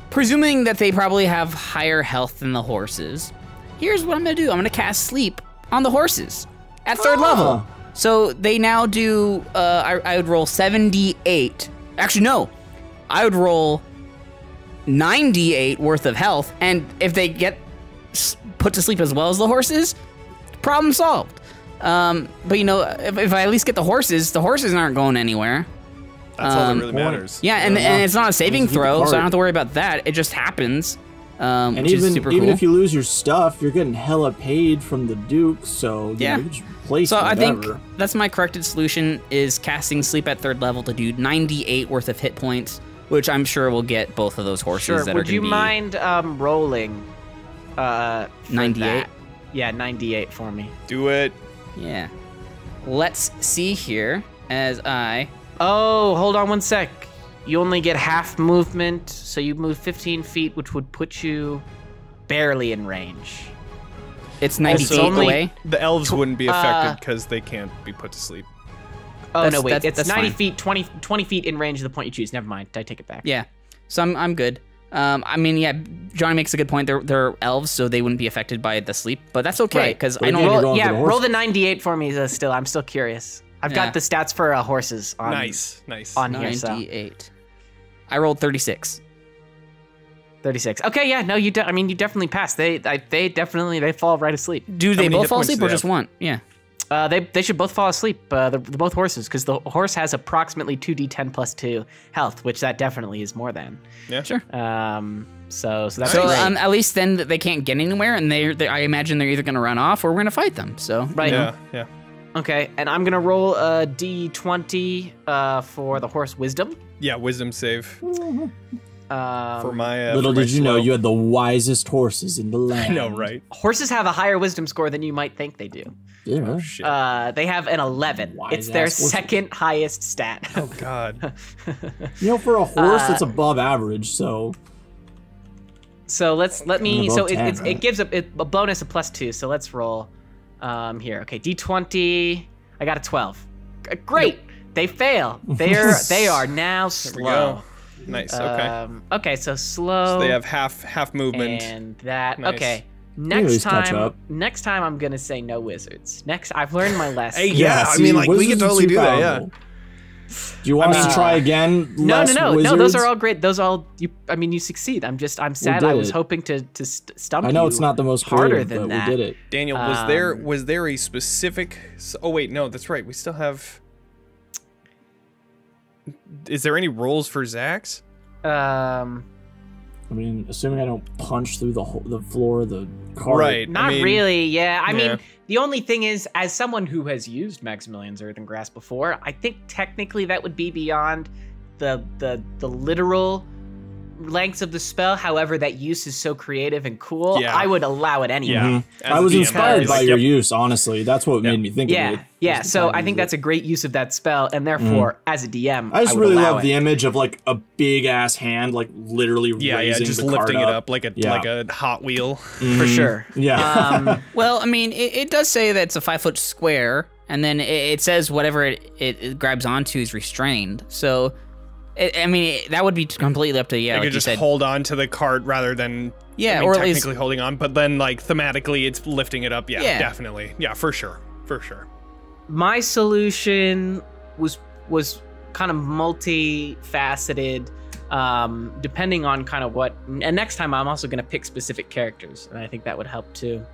presuming that they probably have higher health than the horses, here's what I'm gonna do. I'm gonna cast sleep on the horses at 3rd level. So they now do, I would roll 7d8. Actually, no. I would roll 9d8 worth of health, and if they get put to sleep as well as the horses, problem solved. But you know, if I at least get the horses aren't going anywhere. That's all that really matters. Yeah, and it's not a saving throw, so I don't have to worry about that. It just happens. And which is super cool. even if you lose your stuff, you're getting hella paid from the Duke, so you know, you just replace So I whatever. think that's my corrected solution is casting sleep at 3rd level to do 98 worth of hit points, which I'm sure will get both of those horses Sure. that are Would you mind rolling? 98? Yeah, 98 for me. Do it. Yeah. Let's see here as I... Oh, hold on one sec. You only get half movement, so you move 15 feet, which would put you barely in range. It's 90 feet only- away. The elves wouldn't be affected because they can't be put to sleep. Oh, no, wait. It's that's 90 fine. feet, 20 feet in range of the point you choose. Never mind. I take it back. Yeah. So I'm good. I mean, yeah, Johnny makes a good point. They're elves, so they wouldn't be affected by the sleep, but that's okay Right. because But I again, don't. you're going for the Roll horse. the 98 for me. Still, I'm still curious. I've got the stats for horses on Nice. on here. So 98. I rolled 36. 36. Okay, yeah, no, you definitely passed. They fall right asleep. Do they many both hit fall points asleep do or they just have? one? Yeah. They should both fall asleep. They're both horses because the horse has approximately 2d10 plus 2 health, which that definitely is more than. Yeah. Sure. So that's So great. at least then they can't get anywhere, and I imagine they're either going to run off or we're going to fight them. So Right. Yeah. Yeah. Okay, and I'm gonna roll a d20 for the horse wisdom. Yeah. Wisdom save for my. Little for my did you know, slow. you had the wisest horses in the land. I know, right? Horses have a higher wisdom score than you might think they do. Yeah. Shit. They have an 11. Wise It's their ass horses. second highest stat. Oh God. You know, for a horse, it's above average, so... So let me. Above So 10, it right? gives a bonus of +2. So let's roll. Here, okay, d20. I got a 12. Great. They fail. They are now There we slow. go. Nice. Okay. Okay, so slow. So they have half movement. And that. Nice. Okay. at Next least catch time. up. Next time, I'm gonna say no wizards. I've learned my lesson. Hey, yeah. I mean, like, we wizards can are totally too do that, yeah. powerful. Do you want us to try again? No. Less Those wizards? are all great. Those all. You succeed. I'm sad. did I was it. hoping to stump you. I know it's not the most harder creative, than but that. we did it. Daniel, was there a specific? Oh wait, no, that's right. We still have. Is there any rules for Zax? I mean, assuming I don't punch through the floor of the cart. Right. Not I mean, really. Yeah. I yeah. mean, the only thing is, as someone who has used Maximilian's Earthen Grasp before, I think technically that would be beyond the literal lengths of the spell. However, that use is so creative and cool. Yeah. I would allow it anyway. Yeah. I was inspired by Like, your use, honestly. That's what made me think of it. Yeah, so I think that's a great use of that spell, and therefore, as a DM, I just would really allow love it. the image of like a big ass hand, like literally raising just the lifting card it up like a Hot Wheel. For sure. Yeah. Well, I mean, it does say that it's a 5-foot square, and then it says whatever it grabs onto is restrained. So, I mean, that would be completely up to You like could you just said. hold on to the cart rather than or at least technically holding on, but then like thematically it's lifting it up. Yeah, Yeah. definitely. Yeah, for sure. My solution was kind of multifaceted, depending on kind of what. And next time, I'm also going to pick specific characters, and I think that would help too.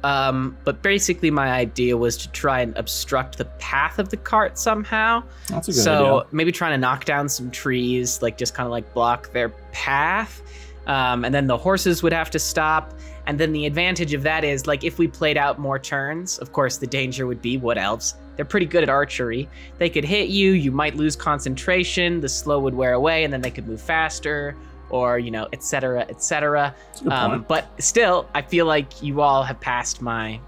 But basically, my idea was to try and obstruct the path of the cart somehow. That's a good idea. Maybe trying to knock down some trees, like just kind of like block their path, and then the horses would have to stop. And then the advantage of that is, like, if we played out more turns, of course, the danger would be wood-elves. They're pretty good at archery. They could hit you, you might lose concentration, the slow would wear away, and then they could move faster, or, you know, et cetera, et cetera. But still, I feel like you all have passed my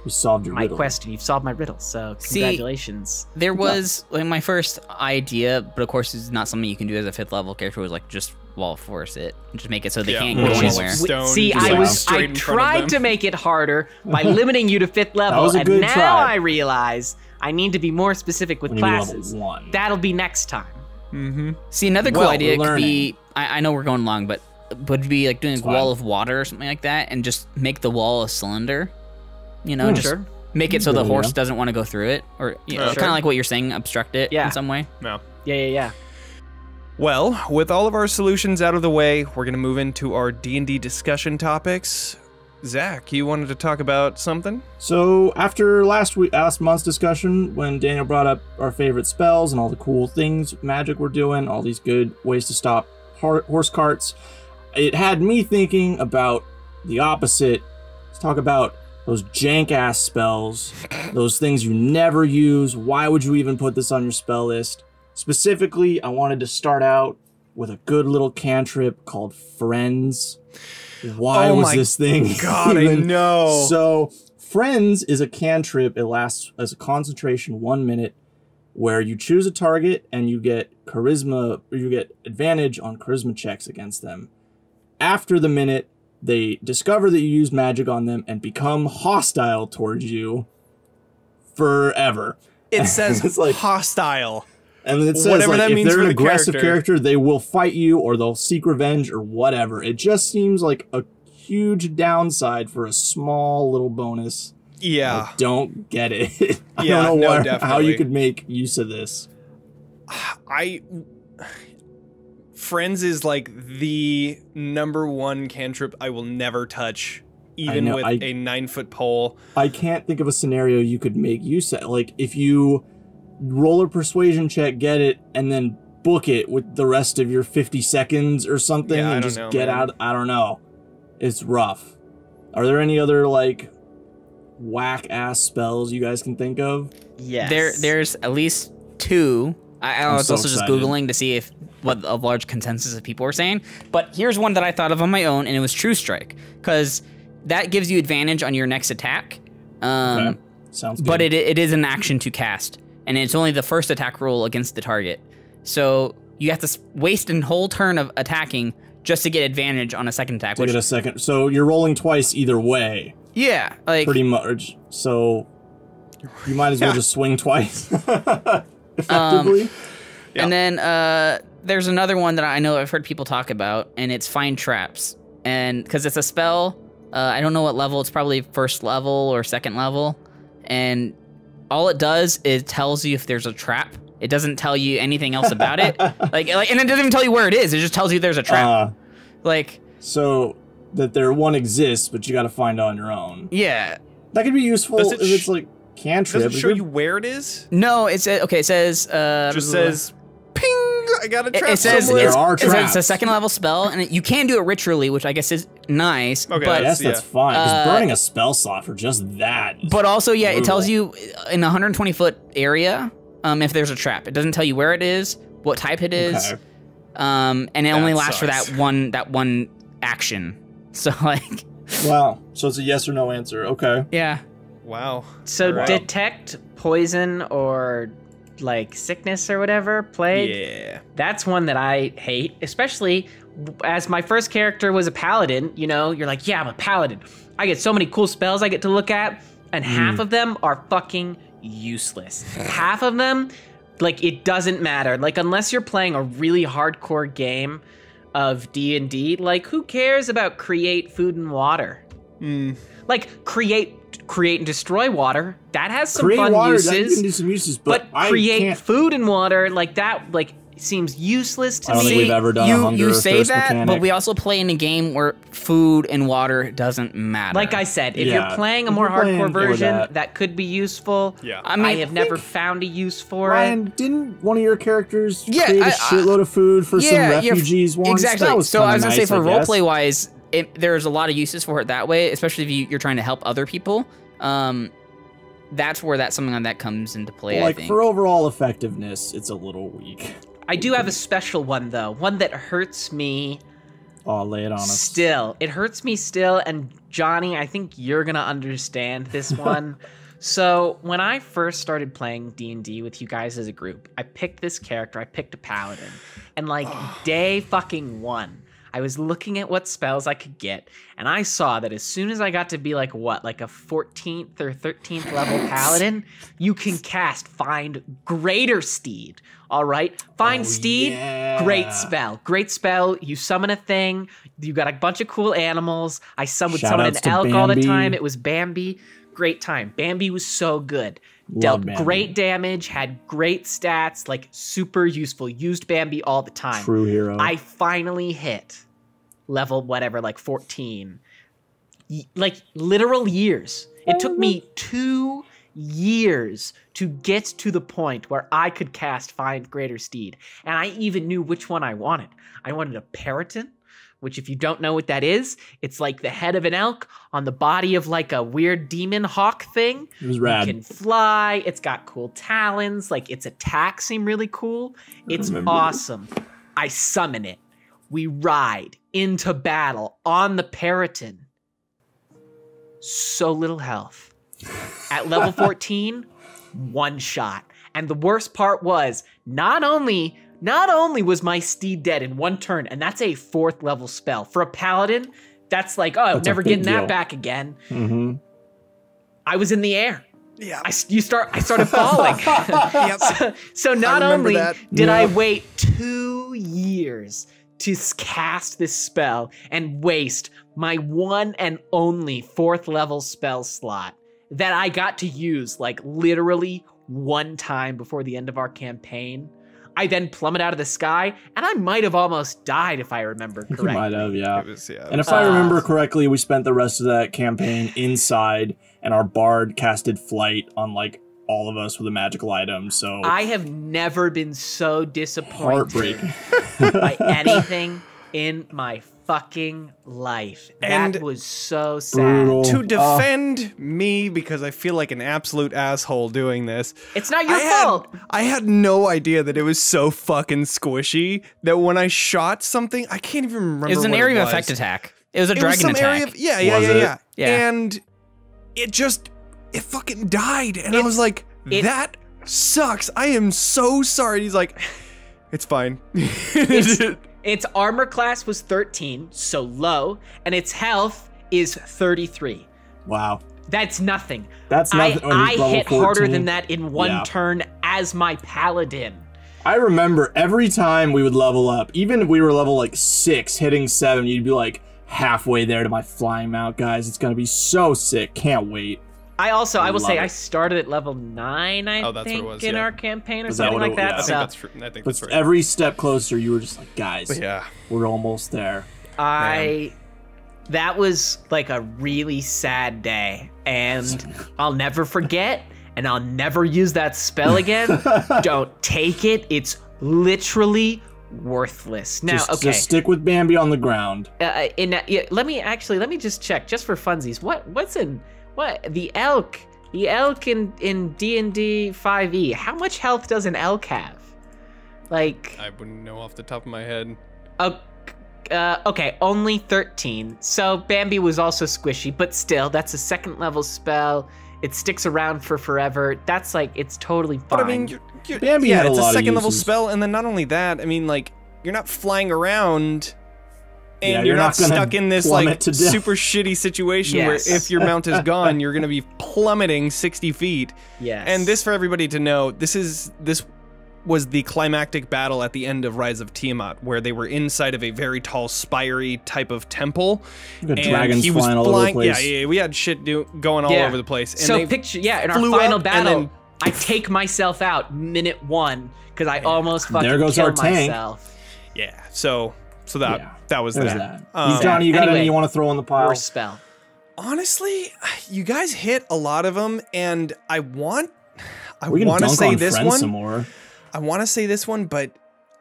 You solved your riddle. question. You've solved my riddle, so congratulations. There was like my first idea, but of course it's not something you can do as a 5th level character. Was like just wall force it, just make it so they can't go anywhere. Stone See, just, like, I straight in front of tried them. to make it harder by limiting you to 5th level, was a and good now try. I realize I need to be more specific with When you were level classes. 1. That'll be next time. See, another cool Well, idea we're could be, I know we're going long, but would be like doing a fine. wall of water or something like that, and just make the wall a cylinder. You know, just Sure. make it so Good the horse idea. doesn't want to go through it, or you know, Sure. kind of like what you're saying, obstruct it Yeah. in some way. No. Yeah. Well, with all of our solutions out of the way, we're going to move into our D&D discussion topics. Zach, you wanted to talk about something? So after last month's discussion, when Daniel brought up our favorite spells and all the cool things, magic we're doing, all these good ways to stop horse carts, it had me thinking about the opposite. Let's talk about those jank-ass spells, those things you never use. Why would you even put this on your spell list? Specifically, I wanted to start out with a good little cantrip called Friends. Why Oh was my this thing? God, I know. So, Friends is a cantrip. It lasts as a concentration 1 minute, where you choose a target and you get charisma, or you get advantage on charisma checks against them. After the minute, they discover that you use magic on them and become hostile towards you forever. It says It's like- hostile. And it says, Whatever like, that if means they're for an the aggressive character. character, they will fight you or they'll seek revenge or whatever. It just seems like a huge downside for a small little bonus. Yeah. I don't get it. I Yeah, don't know no, how definitely. you could make use of this. Friends is like the #1 cantrip I will never touch, even know, with a 9-foot pole. I can't think of a scenario you could make use of. Like, if you roll a persuasion check, get it, and then book it with the rest of your 50 seconds or something, Yeah, I and don't just know, get man. out. I don't know. It's rough. Are there any other, like, whack-ass spells you guys can think of? Yes. There's at least 2. I was so also just excited. Googling to see if what a large consensus of people were saying. But here's one that I thought of on my own, and it was True Strike, because that gives you advantage on your next attack. Okay. Sounds good. But it is an action to cast, and it's only the first attack roll against the target. So you have to waste a whole turn of attacking just to get advantage on a second attack. Give it a second. So you're rolling twice either way, Yeah, like pretty much. So you might as well just swing twice. Effectively. And then there's another one that I know I've heard people talk about, and it's Find Traps. And because it's a spell, I don't know what level, it's probably first level or second level. And all it does is tells you if there's a trap. It doesn't tell you anything else about it. like, and it doesn't even tell you where it is. It just tells you there's a trap. So that there one exists, but you got to find it on your own. Yeah. That could be useful Does if it it's like cantrip. Does it show you where it is? No, it says, okay, it says... Just says, ping, I got a trap It says somewhere. There are it's a traps. second level spell, and you can do it ritually, which I guess is nice. Okay, but Yes, that's fine. Because Uh, burning a spell slot for just that. is But also, yeah, it tells brutal. you in a 120-foot area if there's a trap. It doesn't tell you where it is, what type it is. Okay. and it only lasts for sucks. that one action. So like, Wow. So it's a yes or no answer. Okay. yeah. Wow. So All right. detect poison or like sickness or whatever, plague. Yeah. That's one that I hate, especially as my first character was a paladin. You know, you're like, yeah, I'm a paladin. I get so many cool spells I get to look at, and half of them are fucking useless. Half of them, like, it doesn't matter. Like, unless you're playing a really hardcore game of D&D, like, who cares about create food and water? Like, create and destroy water, that has some Create fun water, uses. that can do some uses, but I create can't. food and water, like that, like seems useless to I don't me. think we've ever done a hunger You or say thirst that, mechanic. but we also play in a game where food and water doesn't matter. Like I said, if Yeah. you're playing a If more you're playing, hardcore go with version, that. that could be useful. Yeah. I mean, I have never found a use for Ryan, it. didn't one of your characters Yeah, create a I- shitload of food for some refugees once? Exactly. That was So I was kinda gonna say nice, for I guess. roleplay wise, there's a lot of uses for it that way, especially if you're trying to help other people. That's where something like that comes into play. Like I think. for overall effectiveness, it's a little weak. I do have a special one though, one that hurts me Oh, lay it on us. still. It hurts me still, and Johnny, I think you're gonna understand this one. So when I first started playing D&D with you guys as a group, I picked this character. I picked a paladin, and like day fucking one, I was looking at what spells I could get, and I saw that as soon as I got to be like a 14th or 13th level paladin, you can cast Find Greater Steed. All right, Find Steed, yeah. great spell. Great spell. You summon a thing. You got a bunch of cool animals. I would summon an Shoutouts to elk all the Bambi. time. It was Bambi. Great time. Bambi was so good. Love Dealt Bambi. great damage, had great stats, like super useful. Used Bambi all the time. True hero. I finally hit level whatever, like 14. Like literal years. It took me 2 years to get to the point where I could cast Find Greater Steed. And I even knew which one I wanted. I wanted a Periton, which if you don't know what that is, it's like the head of an elk on the body of like a weird demon hawk thing. It was rad. You can fly. It's got cool talons. Like its attacks seem really cool. It's remember. awesome. I summon it. We ride into battle on the Periton. So little health. At level 14, one shot. And the worst part was, not only was my steed dead in one turn, and that's a 4th level spell. For a paladin, that's like, oh, I'm That's a never big getting that deal. back again. Mm-hmm. I was in the air. Yeah. I started falling. So not I remember only that. did I Yeah. wait 2 years to cast this spell and waste my one and only 4th level spell slot that I got to use like literally one time before the end of our campaign, I then plummet out of the sky, and I might have almost died if I remember You correctly. might have, yeah. It was, yeah. And if I remember correctly, we spent the rest of that campaign inside, and our bard casted flight on like all of us with a magical item. So I have never been so disappointed heartbreaking. by anything in my fucking life. And that was so sad. Brutal. To defend me, because I feel like an absolute asshole doing this. It's not your fault. I had no idea that it was so fucking squishy that when I shot something, I can't even remember. It was an what area it of was. effect attack. It was a It was dragon some attack. area of, yeah, Was it? yeah. Yeah. And it fucking died, and I was like, that sucks. I am so sorry. And he's like, it's fine. Its armor class was 13, so low, and its health is 33. Wow. That's nothing. That's nothing. when I he's level hit harder 14. than that in one Yeah. turn as my paladin. I remember every time we would level up, even if we were level like 6, hitting 7, you'd be like halfway there to my flying mount, guys. It's gonna be so sick. Can't wait. I will love say, it. I started at level 9, I Oh, that's what think, it was, in yeah. our campaign or Is that something what like it- that. yeah. I think So that's true. I think But that's right. every step closer, you were just like, guys, But yeah. we're almost there. that was like a really sad day, and I'll never forget, and I'll never use that spell again. Don't take it. It's literally worthless. Now, Just okay. stick with Bambi on the ground. Let me just check, just for funsies. What the elk in D&D 5e? How much health does an elk have? Like, I wouldn't know off the top of my head. Okay, only 13. So Bambi was also squishy, but still, that's a 2nd level spell. It sticks around for forever. That's like, it's totally fine. But I mean, Bambi had it's a a lot of 2nd level uses. spell, and then not only that, I mean, like, you're not flying around, and Yeah, you're not gonna stuck in this plummet like to death. super shitty situation Yes. where if your mount is gone, you're gonna be plummeting 60 feet. Yes. And this, for everybody to know, this was the climactic battle at the end of Rise of Tiamat, where they were inside of a very tall, spiry type of temple. Got dragons flying all over the place. Yeah, we had shit going all over the place. And so they picture, in our flew final up and battle, then- I take myself out minute 1 because I almost fucking There goes kill our tank. myself. Yeah, so that was There's that. Johnny, you got Anyway, any you want to throw in the pile? Worst spell. Honestly, you guys hit a lot of them, and I want We can to dunk say on this friends one. some more. I want to say this one, but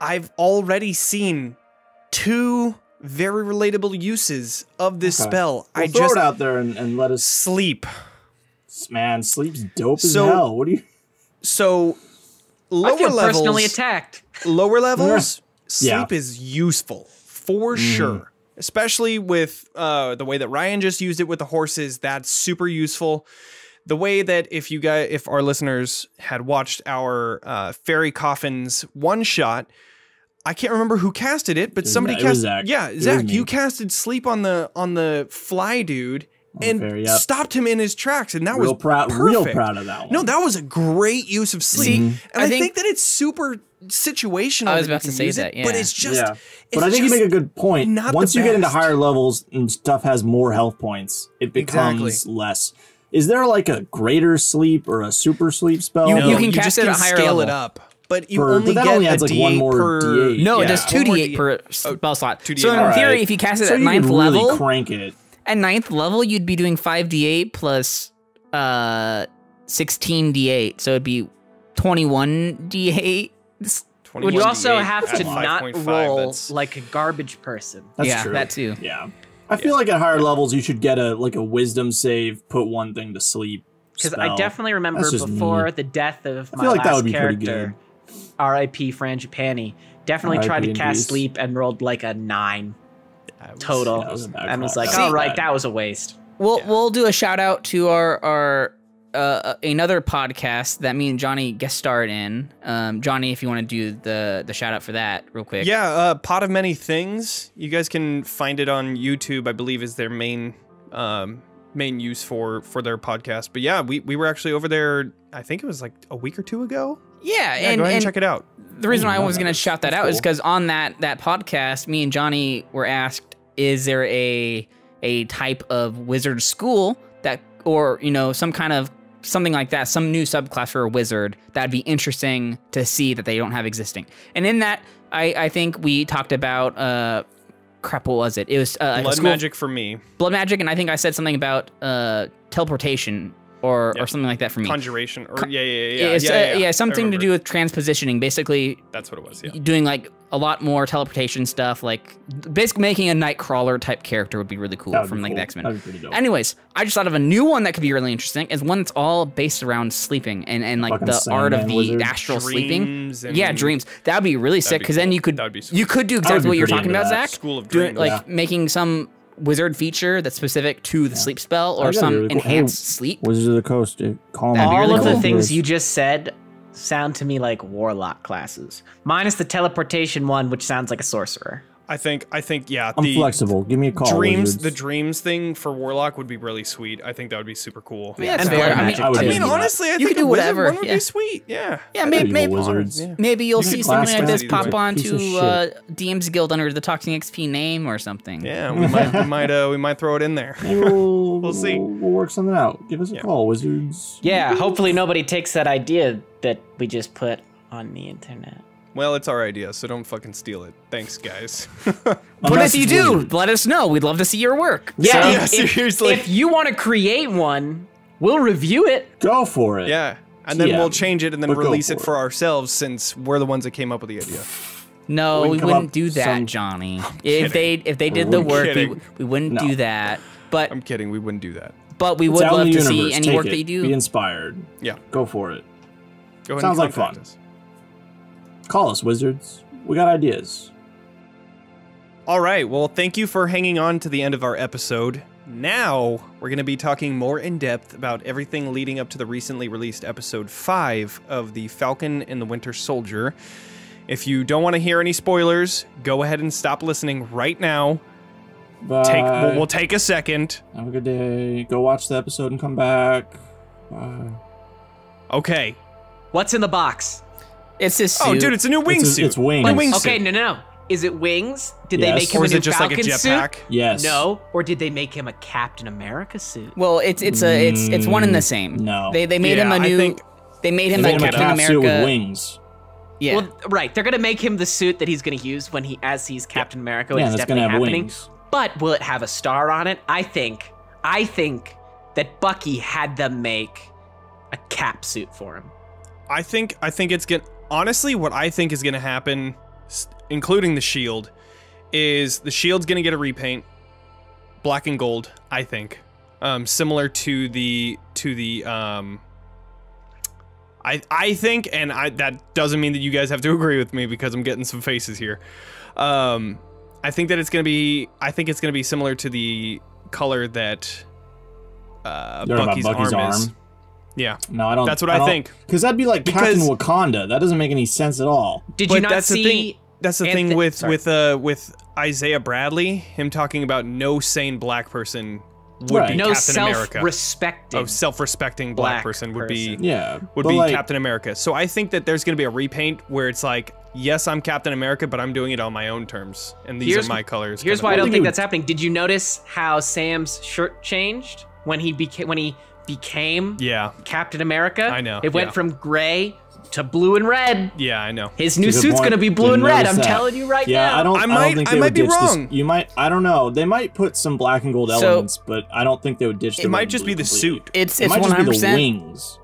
I've already seen 2 very relatable uses of this Okay. spell. Well, I throw just it out there and let us. sleep. Man, sleep's dope as So- hell. What do you? So I lower feel levels, personally attacked. lower levels, Yeah. sleep is useful for sure. Especially with the way that Ryan just used it with the horses, that's super useful. The way that if our listeners had watched our Faerie Coffins one shot, I can't remember who casted it, but somebody it was cast. Zach. Yeah, It was Zach, me. you casted sleep on the fly dude and Faerie, yep. stopped him in his tracks, and that Real was proud. perfect. Real proud of that one. No, that was a great use of sleep, and I think that it's super situational. I was that you about to can say use that, it, but yeah. it's just. Yeah. It's But I think you just make a good point. not the Once you get into best. higher levels and stuff has more health points, it becomes Exactly. less. Is there like a greater sleep or a super sleep spell? You No, can you cast just it can at higher scale level. it up, but you For- only but that get only a adds, like, D8 one more per. D8. No, yeah, it does one more 2d8 per spell slot. 2d8. So in Alright. theory, if you cast it So at you 9th could really level, crank it. at 9th level, you'd be doing 5d8 plus 16d8. So it'd be 21d8. Would you also 21d8 have at to not 5.5, roll that's- like a garbage person? That's Yeah, true. that too. Yeah. I feel like at higher levels you should get a wisdom save, put one thing to sleep. Because I spell. definitely remember That's just before me. the death of I my feel like that last would be pretty character, R.I.P. Frangipani, definitely R.I.P. tried to in cast peace. sleep and rolled like a 9 total, that was a bad and was call. like, See- all right, that was a waste. We'll do a shout out to our another podcast that me and Johnny guest starred in. Johnny, if you want to do the shout out for that real quick. Yeah, Pot of Many Things. You guys can find it on YouTube. I believe is their main use for their podcast. But yeah, we were actually over there. I think it was like a week or 2 ago. Yeah, Yeah, go ahead and check it out. The reason I was wow, going to shout that that's out is cool. because on that podcast, me and Johnny were asked, is there a type of wizard school that, or, you know, some kind of something like that, some new subclass for a wizard that'd be interesting to see that they don't have existing. And in that, I think we talked about, crap, what was it? It was like a Blood school of magic for me. blood magic, and I think I said something about teleportation or something like that for me. Conjuration. Or yeah. It's, something I to remember. do with transpositioning. Basically, That's what it was. Yeah. doing like a lot more teleportation stuff, like basically making a Nightcrawler type character would be really cool That would from be like cool. the X-Men. That'd be pretty dope. Anyways, I just thought of a new one that could be really interesting. Is one that's all based around sleeping and like Fucking the art of Sandman the wizard. astral sleeping. Dreams and- Yeah, dreams. That'd be really sick be because then cool. you could That'd be sweet. you could do I would exactly be what you're pretty talking into about, that. Zach. School of Doing, Dreams. like making some wizard feature that's specific to the sleep spell or That'd be some really cool. enhanced Hey, sleep. Wizards of the Coast, dude. Call That'd me. be All really of cool. the things you just said sound to me like warlock classes, minus the teleportation one, which sounds like a sorcerer. I think yeah. I'm the flexible. Give me a call. dreams, Wizards. the dreams thing for Warlock would be really sweet. I think that would be super cool. Yeah, that's And fair. blood I mean, magic I would too. I mean, do that. honestly, I You think could do a wizard whatever, one would yeah. be sweet. Yeah. Yeah, I'd maybe go maybe, Wizards. Yeah. maybe you'll You see can something class like this that pop either way. onto Piece of DM's Guild under the Toxic XP name or something. Yeah, we might throw it in there. Maybe we'll see. We'll work something out. Give us a call, Wizards. Yeah, hopefully nobody takes that idea that we just put on the internet. Well, it's our idea, so don't fucking steal it. Thanks, guys. But Unless if you it's do, Wizards. let us know. We'd love to see your work. Yeah, Yeah, seriously. If you want to create one, we'll review it. Go for it. Yeah. And then Yeah. we'll change it and then But go release it for for ourselves since we're the ones that came up with the idea. No, We we come wouldn't up do that, some- Johnny. If they did the I'm work, kidding. we wouldn't No. do that. But I'm kidding, we wouldn't do that. we It's would out in love the to see universe. any Take work it. that you Be do. inspired. Yeah. Go for it. Go ahead Sounds and like fun. contact us. Call us, wizards. We got ideas. All right, well, thank you for hanging on to the end of our episode. Now, we're going to be talking more in depth about everything leading up to the recently released episode 5 of the Falcon and the Winter Soldier. If you don't want to hear any spoilers, go ahead and stop listening right now. Bye. We'll take a second. Have a good day. Go watch the episode and come back. Bye. Okay. What's in the box? It's this suit. Oh, dude, it's a new wingsuit. It's wings. New wingsuit. Okay, no. Is it wings? Did Yes. they make him Or a is new it just like a Falcon jetpack? suit? Yes. No. Or did they make him a Captain America suit? Well, it's one and the same. No. They made him a new. They made him They a made him a Captain cap suit with America. wings. Yeah. Well, right. They're gonna make him the suit that he's gonna use as he's Captain America. Yeah, It's that's gonna definitely have happening. wings. But will it have a star on it? I think that Bucky had them make a cap suit for him. I think it's gonna. Honestly, what I think is gonna happen, including the shield, is the shield's gonna get a repaint, black and gold. I think, similar to the. I think, and that doesn't mean that you guys have to agree with me because I'm getting some faces here. I think that it's gonna be. I think it's gonna be similar to the color that Bucky's arm is. Yeah. No, I don't. That's what I think. Because that'd be like Captain Wakanda. That doesn't make any sense at all. Did you But not that's the see? thing. That's the thing with Isaiah Bradley, him talking about no sane black person would be No Captain America. self-respecting. Oh, self-respecting black person would be like, Captain America. So I think that there's going to be a repaint where it's like, yes, I'm Captain America, but I'm doing it on my own terms, and these are my colors. Here's kind of why I thing. don't think that's happening. Did you notice how Sam's shirt changed when he became Captain America? I know, It went from gray to blue and red. Yeah, I know. His new Good suit's point. gonna be blue Didn't and red. notice I'm that. telling you right Yeah, now. I don't think they I might would be ditch wrong. This. You might. I don't know. They might put some black and gold elements, but I don't think they would ditch. It might just be the suit. It's It might just be the 100%. wings.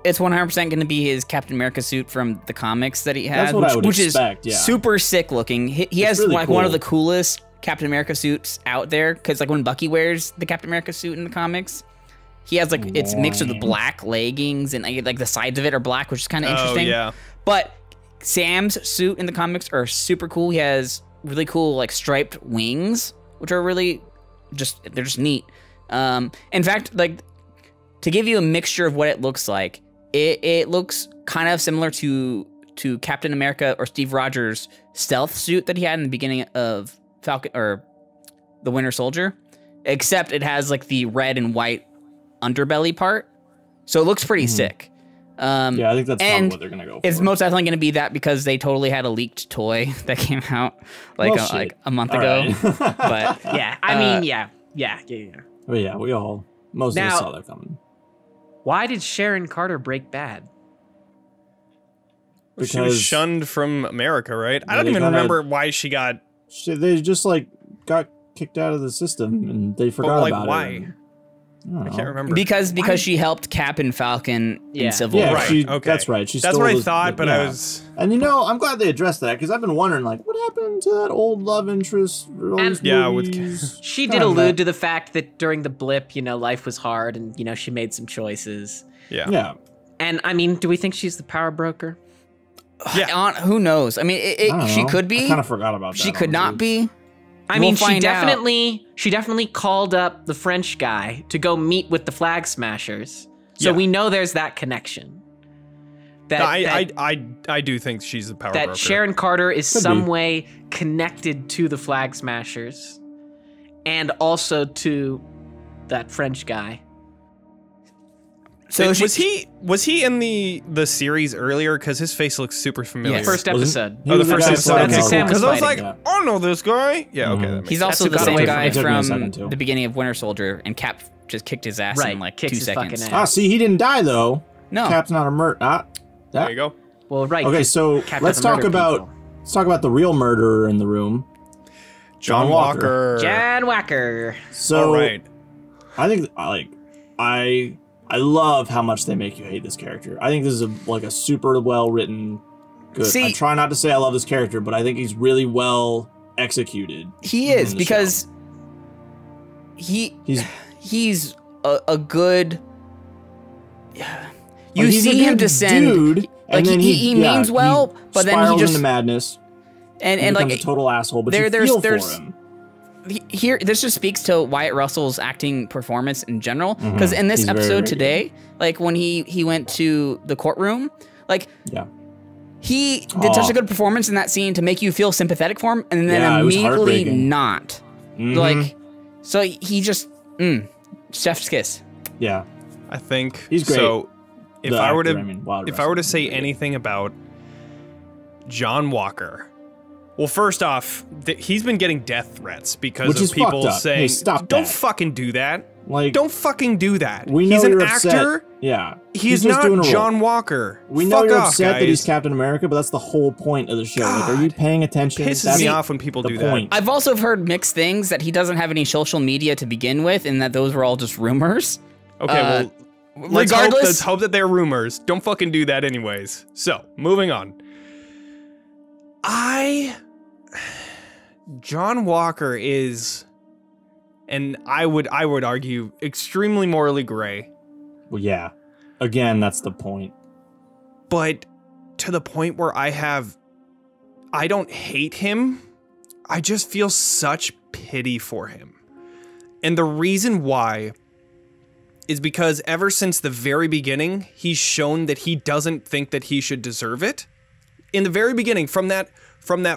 It's 100% going to be his Captain America suit from the comics that he had, That's what I would which expect, is yeah. super sick looking. He has really like one of cool. the coolest Captain America suits out there, because like when Bucky wears the Captain America suit in the comics, he has like it's mixed with black leggings and like the sides of it are black, which is kind of interesting. Oh, yeah. But Sam's suit in the comics are super cool. He has really cool like striped wings, which are really they're just neat. In fact, like to give you a mixture of what it looks like, it looks kind of similar to Captain America or Steve Rogers' stealth suit that he had in the beginning of Falcon or the Winter Soldier, except it has like the red and white underbelly part, so it looks pretty sick. Yeah, I think that's probably what they're gonna go for. It's most definitely gonna be that because they totally had a leaked toy that came out like a month ago. Right. But Yeah, I mean, yeah. But yeah, most of us saw that coming. Why did Sharon Carter break bad? She was shunned from America, right? I don't even remember why she got. They just like got kicked out of the system and they forgot about why? it. I can't remember. Because she helped Cap and Falcon in Civil War. Right. Okay. That's right. That's what I thought, but I was. And I'm glad they addressed that because I've been wondering, like, what happened to that old love interest? She did allude to the fact that during the blip, life was hard, and she made some choices. Yeah. Yeah. And I mean, do we think she's the power broker? Yeah. Who knows? I mean, she could be. I kind of forgot about that. She could not be. I mean, she definitely called up the French guy to go meet with the Flag Smashers. So we know there's that connection. I do think she's the power broker. That Sharon Carter is some way connected to the Flag Smashers and also to that French guy. So was he in the series earlier? Because his face looks super familiar. Yeah, first episode. Oh, the first episode. That's Okay, Sam was because I was like, fighting. I know this guy. Yeah, okay. That makes He's sense. also the same guy It took me a from second, too. the beginning of Winter Soldier, and Cap just kicked his ass in like 2 kicks his seconds. fucking ass. See, he didn't die though. No. Cap's not a murder. There you go. Well, right. Okay, so let's talk about the real murderer in the room. John Walker. John Walker. So, all right. I think I love how much they make you hate this character. I think this is a super well written. Good. See, I try not to say I love this character, but I think he's really well executed. He is because he's a good. You see him descend. dude, Like he means well, but then he just into madness. And like a total asshole, but you feel for him. Here, this just speaks to Wyatt Russell's acting performance in general. Because in this episode today, like when he went to the courtroom, like he did such a good performance in that scene to make you feel sympathetic for him, and then immediately not. Like, so he just chef's kiss. Yeah, I think he's great. So if I were to say anything about John Walker. Well, first off, he's been getting death threats because of people saying, hey, stop "Don't fucking do that." Like, don't fucking do that. We know he's you're an actor. Upset. Yeah, he's not John Walker. We know you're upset that he's Captain America, but that's the whole point of the show. Like, are you paying attention? Pisses me off when people do that. I've also heard mixed things that he doesn't have any social media to begin with, and that those were all just rumors. Okay, well, let's hope that they're rumors. Don't fucking do that, anyways. So, moving on. John Walker is, and I would argue, extremely morally gray. Well, yeah. Again, that's the point. But to the point where I don't hate him. I just feel such pity for him. And the reason why is because ever since the very beginning, he's shown that he doesn't think that he should deserve it. In the very beginning, from that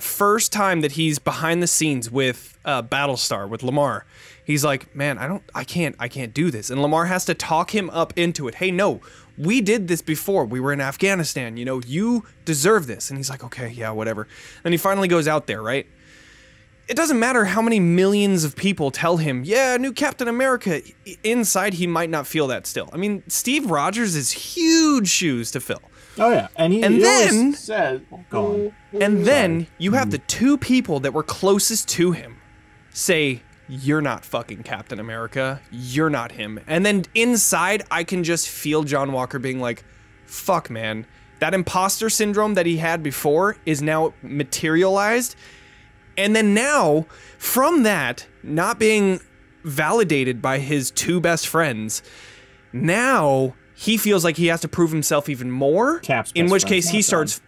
first time that he's behind the scenes with Battlestar, with Lamar, he's like, man, I can't do this. And Lamar has to talk him up into it. Hey, no, we did this before. We were in Afghanistan. You know, you deserve this. And he's like, okay, yeah, whatever. Then he finally goes out there, right? It doesn't matter how many millions of people tell him, yeah, new Captain America. Inside, he might not feel that still. I mean, Steve Rogers is huge shoes to fill. Oh yeah, and then says, then you have the two people that were closest to him say, "You're not fucking Captain America. You're not him." And then inside, I can just feel John Walker being like, "Fuck, man, that imposter syndrome that he had before is now materialized." And then now, from that not being validated by his two best friends, now he feels like he has to prove himself even more. In which case he starts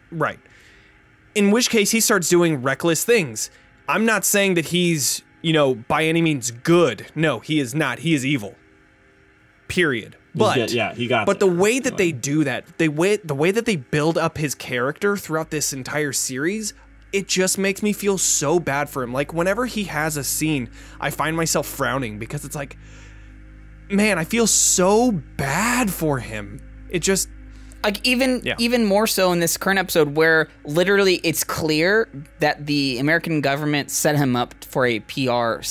doing reckless things. I'm not saying that he's, by any means good. No, he is not. He is evil. Period. But the way that they do that, the way that they build up his character throughout this entire series, it just makes me feel so bad for him. Like, whenever he has a scene, I find myself frowning because it's like, man, I feel so bad for him. It just, like, even more so in this current episode, where literally it's clear that the American government set him up for a PR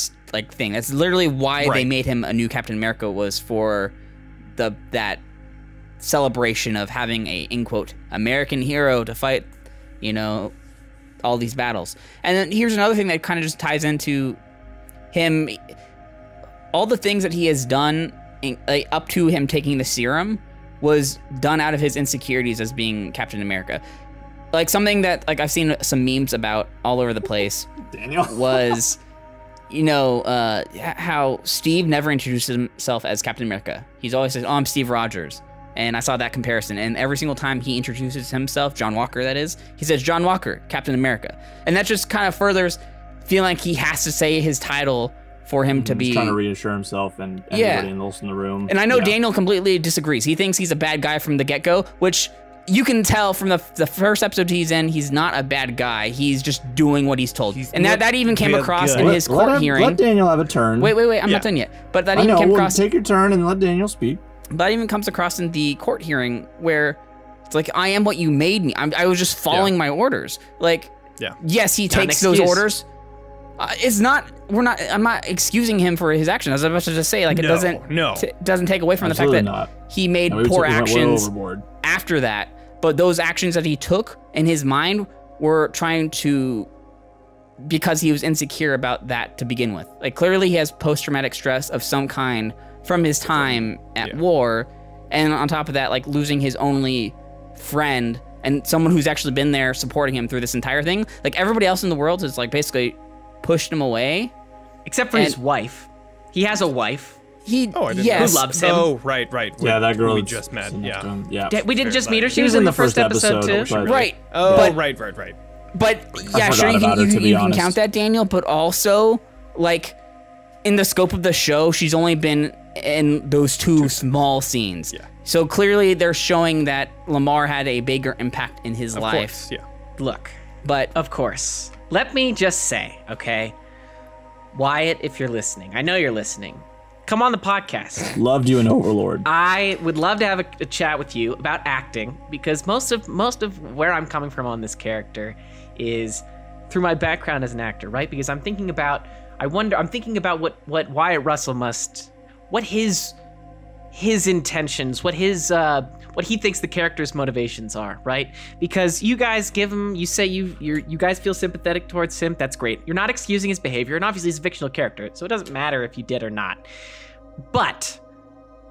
thing. That's literally why they made him a new Captain America, was for that celebration of having a, in quote, American hero to fight, all these battles. And then here's another thing that kind of just ties into him. All the things that he has done up to him taking the serum was done out of his insecurities as being Captain America. Like, something that I've seen some memes about all over the place Daniel was, how Steve never introduces himself as Captain America. He's always says, "Oh, I'm Steve Rogers." And I saw that comparison. And every single time he introduces himself, John Walker that is, he says, "John Walker, Captain America." And that just kind of furthers feeling like he has to say his title for him to be... trying to reassure himself and everybody else in the room. And I know Daniel completely disagrees. He thinks he's a bad guy from the get-go, which you can tell from the first episode he's in, he's not a bad guy. He's just doing what he's told. And that even came across in his court hearing. Let Daniel have a turn. Wait, I'm not done yet. But that even came across... Take your turn and let Daniel speak. That even comes across in the court hearing, where it's like, I am what you made me. I was just following my orders. Like, yes, he takes those orders. I'm not excusing him for his actions. I was about to just say, it doesn't take away from the fact that he made poor actions after that. But those actions that he took in his mind were trying to, because he was insecure about that to begin with. Like, clearly he has post-traumatic stress of some kind from his time at war, and on top of that, losing his only friend and someone who's actually been there supporting him through this entire thing. Like, everybody else in the world has basically pushed him away, except for his wife. He has a wife. I didn't yes. Who loves him? Oh, right. Yeah, that girl we that's just met. sitting next Yeah. to him. Yeah. We didn't just meet her. She was in the first episode too. but- Right. Oh, But- right. But yeah, forgot sure, you about her, to can, be you can honest. count that, Daniel, but also, like, in the scope of the show, she's only been in those two small scenes. Yeah. So clearly they're showing that Lamar had a bigger impact in his Of life. course, yeah. Look, But of course. Let me just say, okay? Wyatt, if you're listening, I know you're listening. Come on the podcast. Loved you in Overlord. I would love to have a chat with you about acting, because most of where I'm coming from on this character is through my background as an actor, right? Because I'm thinking about what Wyatt Russell what his intentions, what he thinks the character's motivations are, right? Because you guys you say you guys feel sympathetic towards him. That's great. You're not excusing his behavior, and obviously he's a fictional character, so it doesn't matter if you did or not. But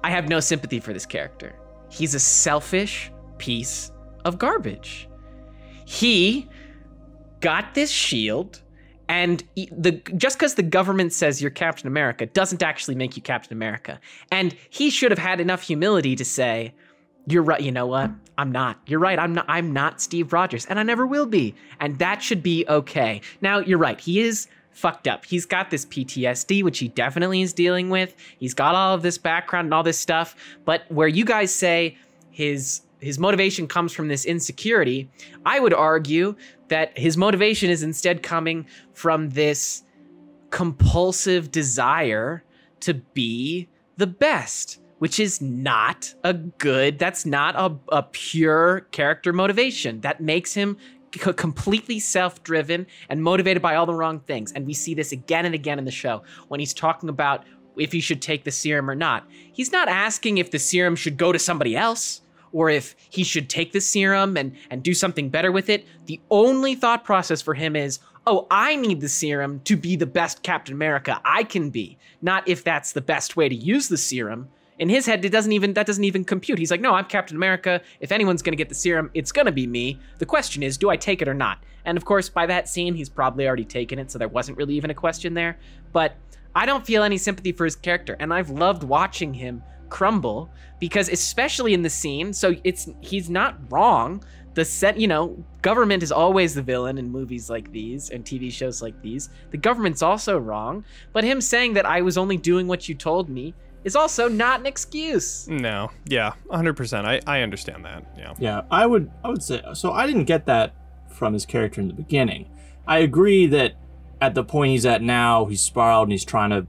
I have no sympathy for this character. He's a selfish piece of garbage. He got this shield, and just because the government says you're Captain America doesn't actually make you Captain America. And he should have had enough humility to say, you're right, you know what? I'm not. You're right, I'm not Steve Rogers, and I never will be. And that should be okay. Now, you're right, he is fucked up. He's got this PTSD, which he definitely is dealing with. He's got all of this background and all this stuff. But where you guys say his motivation comes from this insecurity, I would argue that his motivation is instead coming from this compulsive desire to be the best, which is not that's not a pure character motivation. That makes him completely self-driven and motivated by all the wrong things. And we see this again and again in the show when he's talking about if he should take the serum or not. He's not asking if the serum should go to somebody else or if he should take the serum and do something better with it. The only thought process for him is, oh, I need the serum to be the best Captain America I can be, not if that's the best way to use the serum. In his head, that doesn't even compute. He's like, no, I'm Captain America. If anyone's gonna get the serum, it's gonna be me. The question is, do I take it or not? And of course, by that scene, he's probably already taken it, so there wasn't really even a question there. But I don't feel any sympathy for his character, and I've loved watching him crumble, because especially in the scene, so he's not wrong. Government is always the villain in movies like these and TV shows like these. The government's also wrong, but him saying that I was only doing what you told me is also not an excuse. No, yeah, 100%. I understand that. Yeah. Yeah, I would say so. I didn't get that from his character in the beginning. I agree that at the point he's at now, he's spiraled and he's trying to,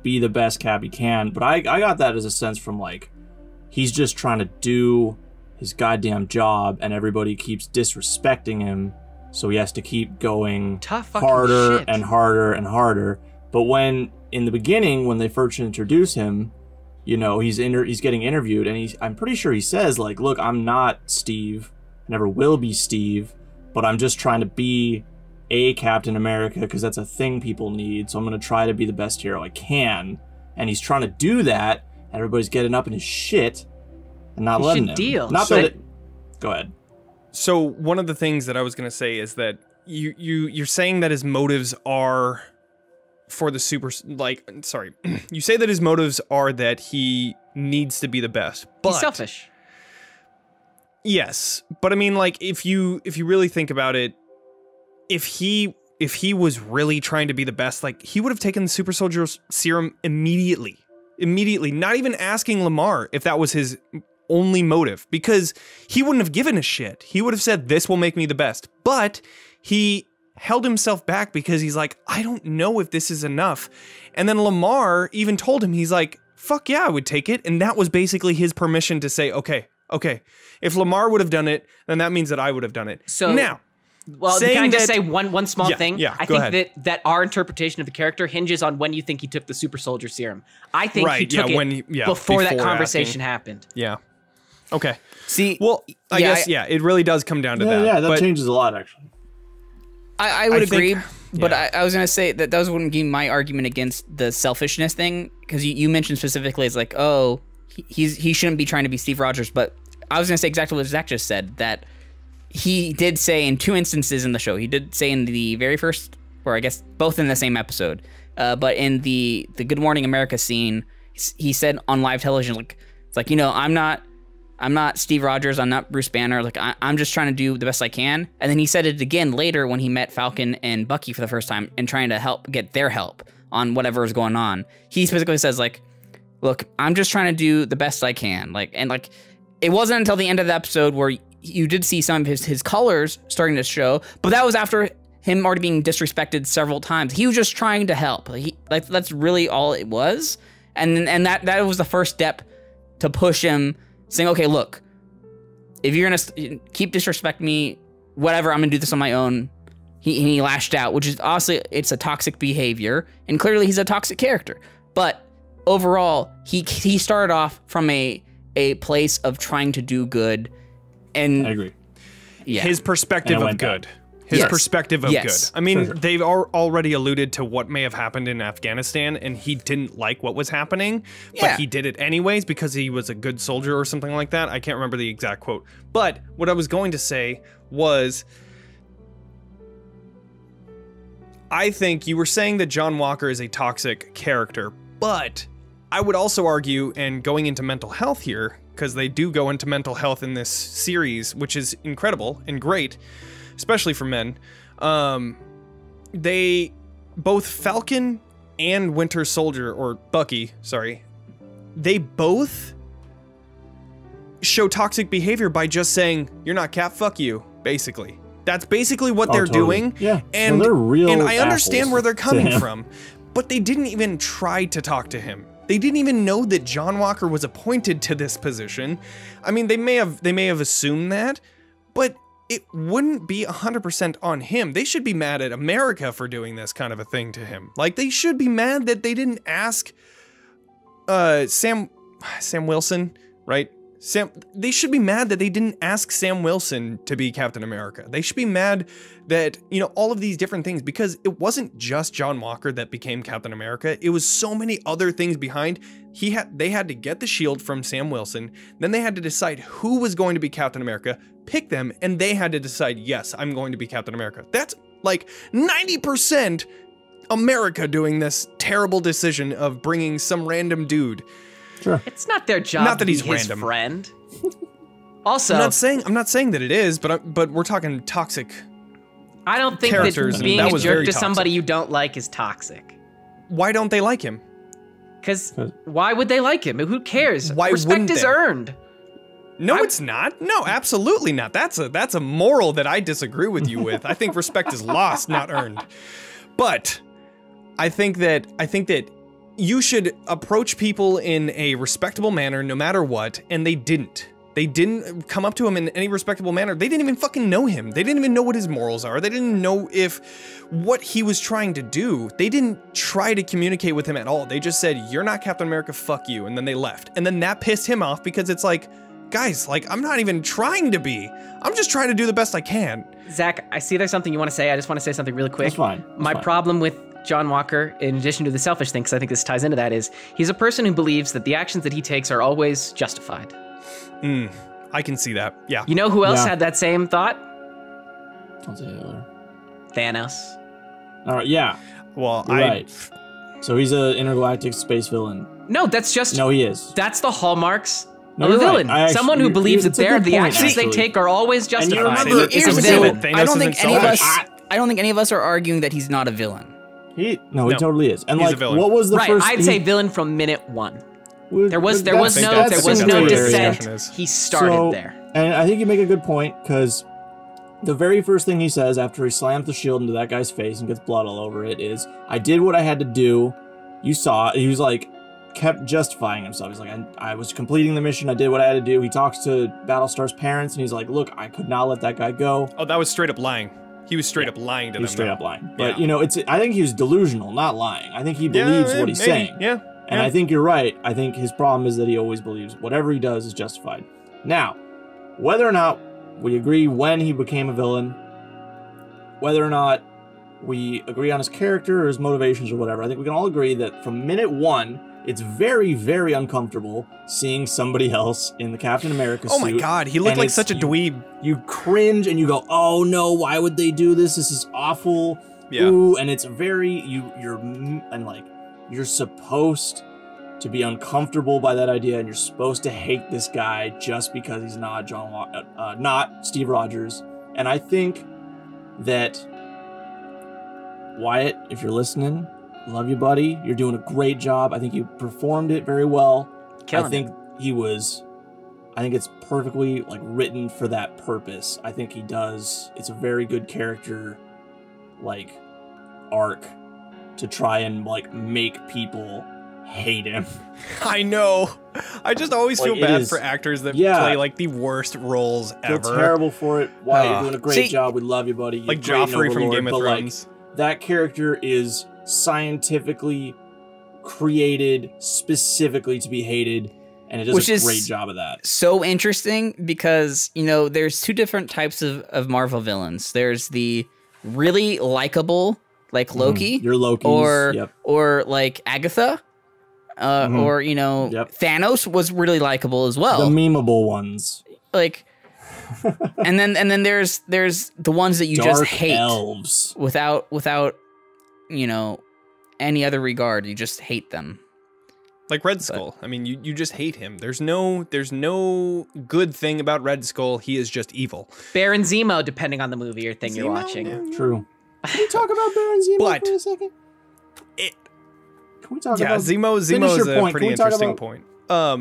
be the best Cap he can. But I got that as a sense from like, he's just trying to do his goddamn job, and everybody keeps disrespecting him, so he has to keep going harder and harder and harder. But when in the beginning, when they first introduce him, he's getting interviewed, and I'm pretty sure he says like, look, I'm not Steve, never will be Steve, but I'm just trying to be a Captain America because that's a thing people need, so I'm going to try to be the best hero I can. And he's trying to do that, and everybody's getting up in his shit and not letting him. Go ahead. So one of the things that I was going to say is that you're saying that his motives are for the you say that his motives are that he needs to be the best, but he's selfish. Yes, but I mean, like, if you really think about it, if he was really trying to be the best, like, he would have taken the super soldier serum immediately, not even asking Lamar if that was his only motive, because he wouldn't have given a shit. He would have said, this will make me the best. But he held himself back because he's like, I don't know if this is enough. And then Lamar even told him, he's like, fuck yeah, I would take it. And that was basically his permission to say, okay. If Lamar would have done it, then that means that I would have done it. So now, well, can I just say one small thing? Yeah, I think that our interpretation of the character hinges on when you think he took the super soldier serum. I think he took it before that conversation happened. Yeah. Okay. See, well, I guess it really does come down to that. Yeah, that changes a lot, actually. I would agree, but I was gonna say that was wouldn't be my argument against the selfishness thing, because you mentioned specifically, it's like, oh, he shouldn't be trying to be Steve Rogers, but I was gonna say exactly what Zach just said, that he did say in two instances in the show, he did say in the very first, or I guess both in the same episode, But in the Good Morning America scene, he said on live television, like, it's like, you know, I'm not Steve Rogers, I'm not Bruce Banner, like I'm just trying to do the best I can. And then he said it again later when he met Falcon and Bucky for the first time and trying to get their help on whatever is going on. He specifically says, like, look, I'm just trying to do the best I can. Like, and like, it wasn't until the end of the episode where you did see some of his colors starting to show, but that was after him already being disrespected several times. He was just trying to help. Like that's really all it was. And that was the first step to push him, saying, okay, look, if you're gonna keep disrespecting me, whatever, I'm gonna do this on my own. He lashed out, which is honestly, it's a toxic behavior, and clearly he's a toxic character. But overall, he started off from a place of trying to do good, and I agree. Yeah, his perspective of good. His perspective of good. I mean, they've already alluded to what may have happened in Afghanistan, and he didn't like what was happening, but he did it anyways because he was a good soldier or something like that. I can't remember the exact quote. But what I was going to say was, I think you were saying that John Walker is a toxic character, but I would also argue, and going into mental health here, because they do go into mental health in this series, which is incredible and great, especially for men. They, both Falcon and Winter Soldier, or Bucky, sorry, they both show toxic behavior by just saying, you're not Cap, fuck you, basically. That's basically what they're doing. Yeah, and, they're real and I understand assholes where they're coming to him. from, but they didn't even try to talk to him. They didn't even know that John Walker was appointed to this position. I mean, they may have assumed that, but it wouldn't be 100% on him. They should be mad at America for doing this kind of a thing to him. Like, they should be mad that they didn't ask Sam Wilson, right? They should be mad that they didn't ask Sam Wilson to be Captain America. They should be mad that, you know, all of these different things, because it wasn't just John Walker that became Captain America. It was so many other things behind. They had to get the shield from Sam Wilson. Then they had to decide who was going to be Captain America, pick them, and they had to decide, yes, I'm going to be Captain America. That's like 90% America doing this terrible decision of bringing some random dude. Sure. It's not their job not that to be he's his random. friend. Also, I'm not saying that it is, but we're talking toxic. I don't think that being a jerk to somebody you don't like is toxic. Why don't they like him? Because why would they like him? Who cares? Why Respect is earned. No, it's not. No, absolutely not. That's a moral that I disagree with you with. I think respect is lost, not earned. But I think that you should approach people in a respectable manner no matter what, and they didn't. They didn't come up to him in any respectable manner. They didn't even fucking know him. They didn't even know what his morals are. They didn't know what he was trying to do. They didn't try to communicate with him at all. They just said, you're not Captain America, fuck you, and then they left. And then that pissed him off because it's like, guys, like, I'm not even trying to be. I'm just trying to do the best I can. Zach, I see there's something you want to say. I just want to say something really quick. That's fine. My problem with John Walker, in addition to the selfish thing, because I think this ties into that, is he's a person who believes that the actions that he takes are always justified. I can see that. Yeah. You know who else had that same thought? I'll say Thanos. All right. Yeah. Well, right. So he's an intergalactic space villain. No, that's just. No, he is. That's the hallmarks No, of a you're villain. right. Someone who believes that the actions they take are always justified. remember- is a Damn villain. it, Thanos I don't think isn't any of selfish. us. I don't think any of us are arguing that he's not a villain. He No, totally is. And he's a like, villain. what was the Right, first? I'd say villain from minute one. There was no that's dissent. hilarious. He started there. And I think you make a good point, because the very first thing he says after he slams the shield into that guy's face and gets blood all over it is, I did what I had to do. You saw it. He was like, kept justifying himself. He's like, I was completing the mission. I did what I had to do. He talks to Battlestar's parents, and he's like, look, I could not let that guy go. Oh, that was straight up lying. He was straight up lying to them. He was straight though. up lying. But, you know, I think he was delusional, not lying. I think he believes what he's saying. Yeah. And I think you're right. I think his problem is that he always believes whatever he does is justified. Now, whether or not we agree when he became a villain, whether or not we agree on his character or his motivations or whatever, I think we can all agree that from minute one, it's very, very uncomfortable seeing somebody else in the Captain America suit. Oh my god, he looked like such a dweeb. You cringe and you go, oh no, why would they do this? This is awful. ooh, and it's very you're supposed to be uncomfortable by that idea, and you're supposed to hate this guy just because he's not not Steve Rogers. And I think that Wyatt, if you're listening, love you, buddy. You're doing a great job. I think you performed it very well. I think it's perfectly like written for that purpose. I think he does. It's a very good character like arc to try and like make people hate him. I know. I just always feel bad for actors that play like the worst roles ever. Feel terrible for it. Wyatt, you're doing a great job. We love you, buddy. You're like Joffrey from Game of Thrones. Like, that character is scientifically created specifically to be hated, and it does a great job of that. So interesting because, you know, there's two different types of Marvel villains. There's the really likable, like Loki, you're Loki, or like Agatha, or you know, Thanos was really likable as well. The memeable ones, like, and then there's the ones that you Dark just hate elves without you know any other regard. You just hate them. Like Red Skull. I mean, you just hate him. There's no good thing about Red Skull. He is just evil. Baron Zemo, depending on the movie or thing you're watching. Yeah. True. Can we talk about Baron Zemo for a second? Can we talk about Zemo is a pretty interesting point. I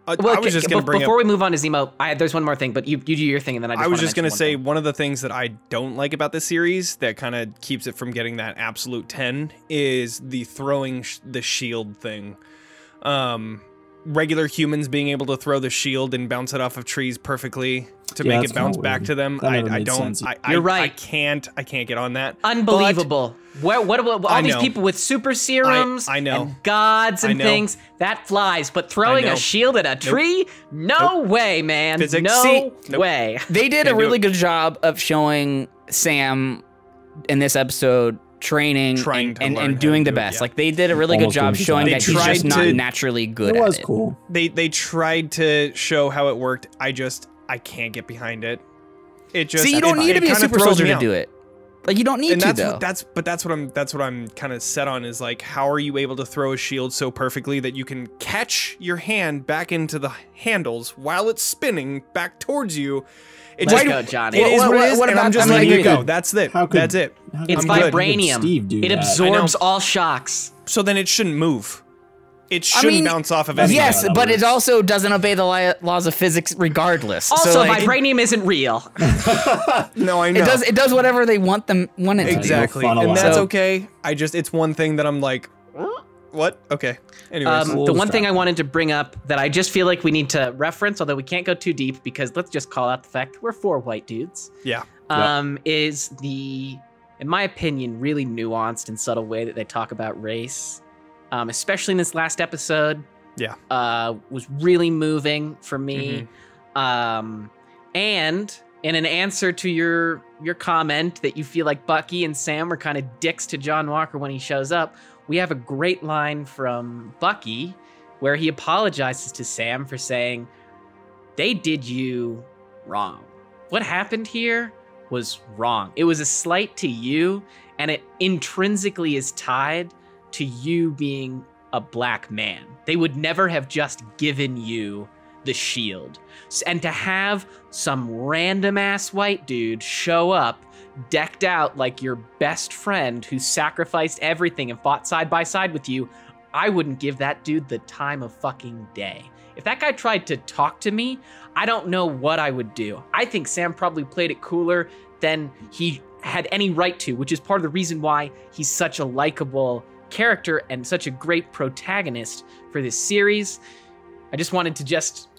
was just going to bring before we move on to Zemo, there's one more thing, but you do your thing, and then I was just going to say one of the things that I don't like about this series that kind of keeps it from getting that absolute 10 is the throwing the shield thing. Regular humans being able to throw the shield and bounce it off of trees perfectly to make it bounce back to them. You're right. I can't get on that. Unbelievable. What all these people with super serums and gods and things, that flies. But throwing a shield at a tree? No way, man. Physics. No way. They did a really good job of showing Sam in this episode training and doing the best. Like they did a really good job showing that he's just not naturally good at it. It was cool. They tried to show how it worked. I can't get behind it. It just you don't need to be a super soldier to do it. Like you don't need to though. That's what I'm kind of set on is like how are you able to throw a shield so perfectly that you can catch your hand back into the handles while it's spinning back towards you. Let's go, Johnny. It is what it is, and I'm just letting you go. That's it. That's it. It's vibranium. It absorbs all shocks. So then it shouldn't move. It shouldn't bounce off of anything. Yes, but it also doesn't obey the laws of physics regardless. Also, so, like, vibranium isn't real. No, I know. It does whatever they want it to. Exactly, and that's okay. It's one thing that I'm like, what? Okay. Anyways. The one thing I wanted to bring up that I just feel like we need to reference, although we can't go too deep because let's just call out the fact we're 4 white dudes. Yeah. Is the, in my opinion, really nuanced and subtle way that they talk about race, especially in this last episode. Yeah. Was really moving for me. And in an answer to your comment that you feel like Bucky and Sam were kind of dicks to John Walker when he shows up, we have a great line from Bucky where he apologizes to Sam for saying, they did you wrong. What happened here was wrong. It was a slight to you, and it intrinsically is tied to you being a black man. They would never have just given you the shield. And to have some random ass white dude show up decked out like your best friend who sacrificed everything and fought side by side with you, I wouldn't give that dude the time of fucking day. If that guy tried to talk to me, I don't know what I would do. I think Sam probably played it cooler than he had any right to, which is part of the reason why he's such a likable character and such a great protagonist for this series. I just wanted to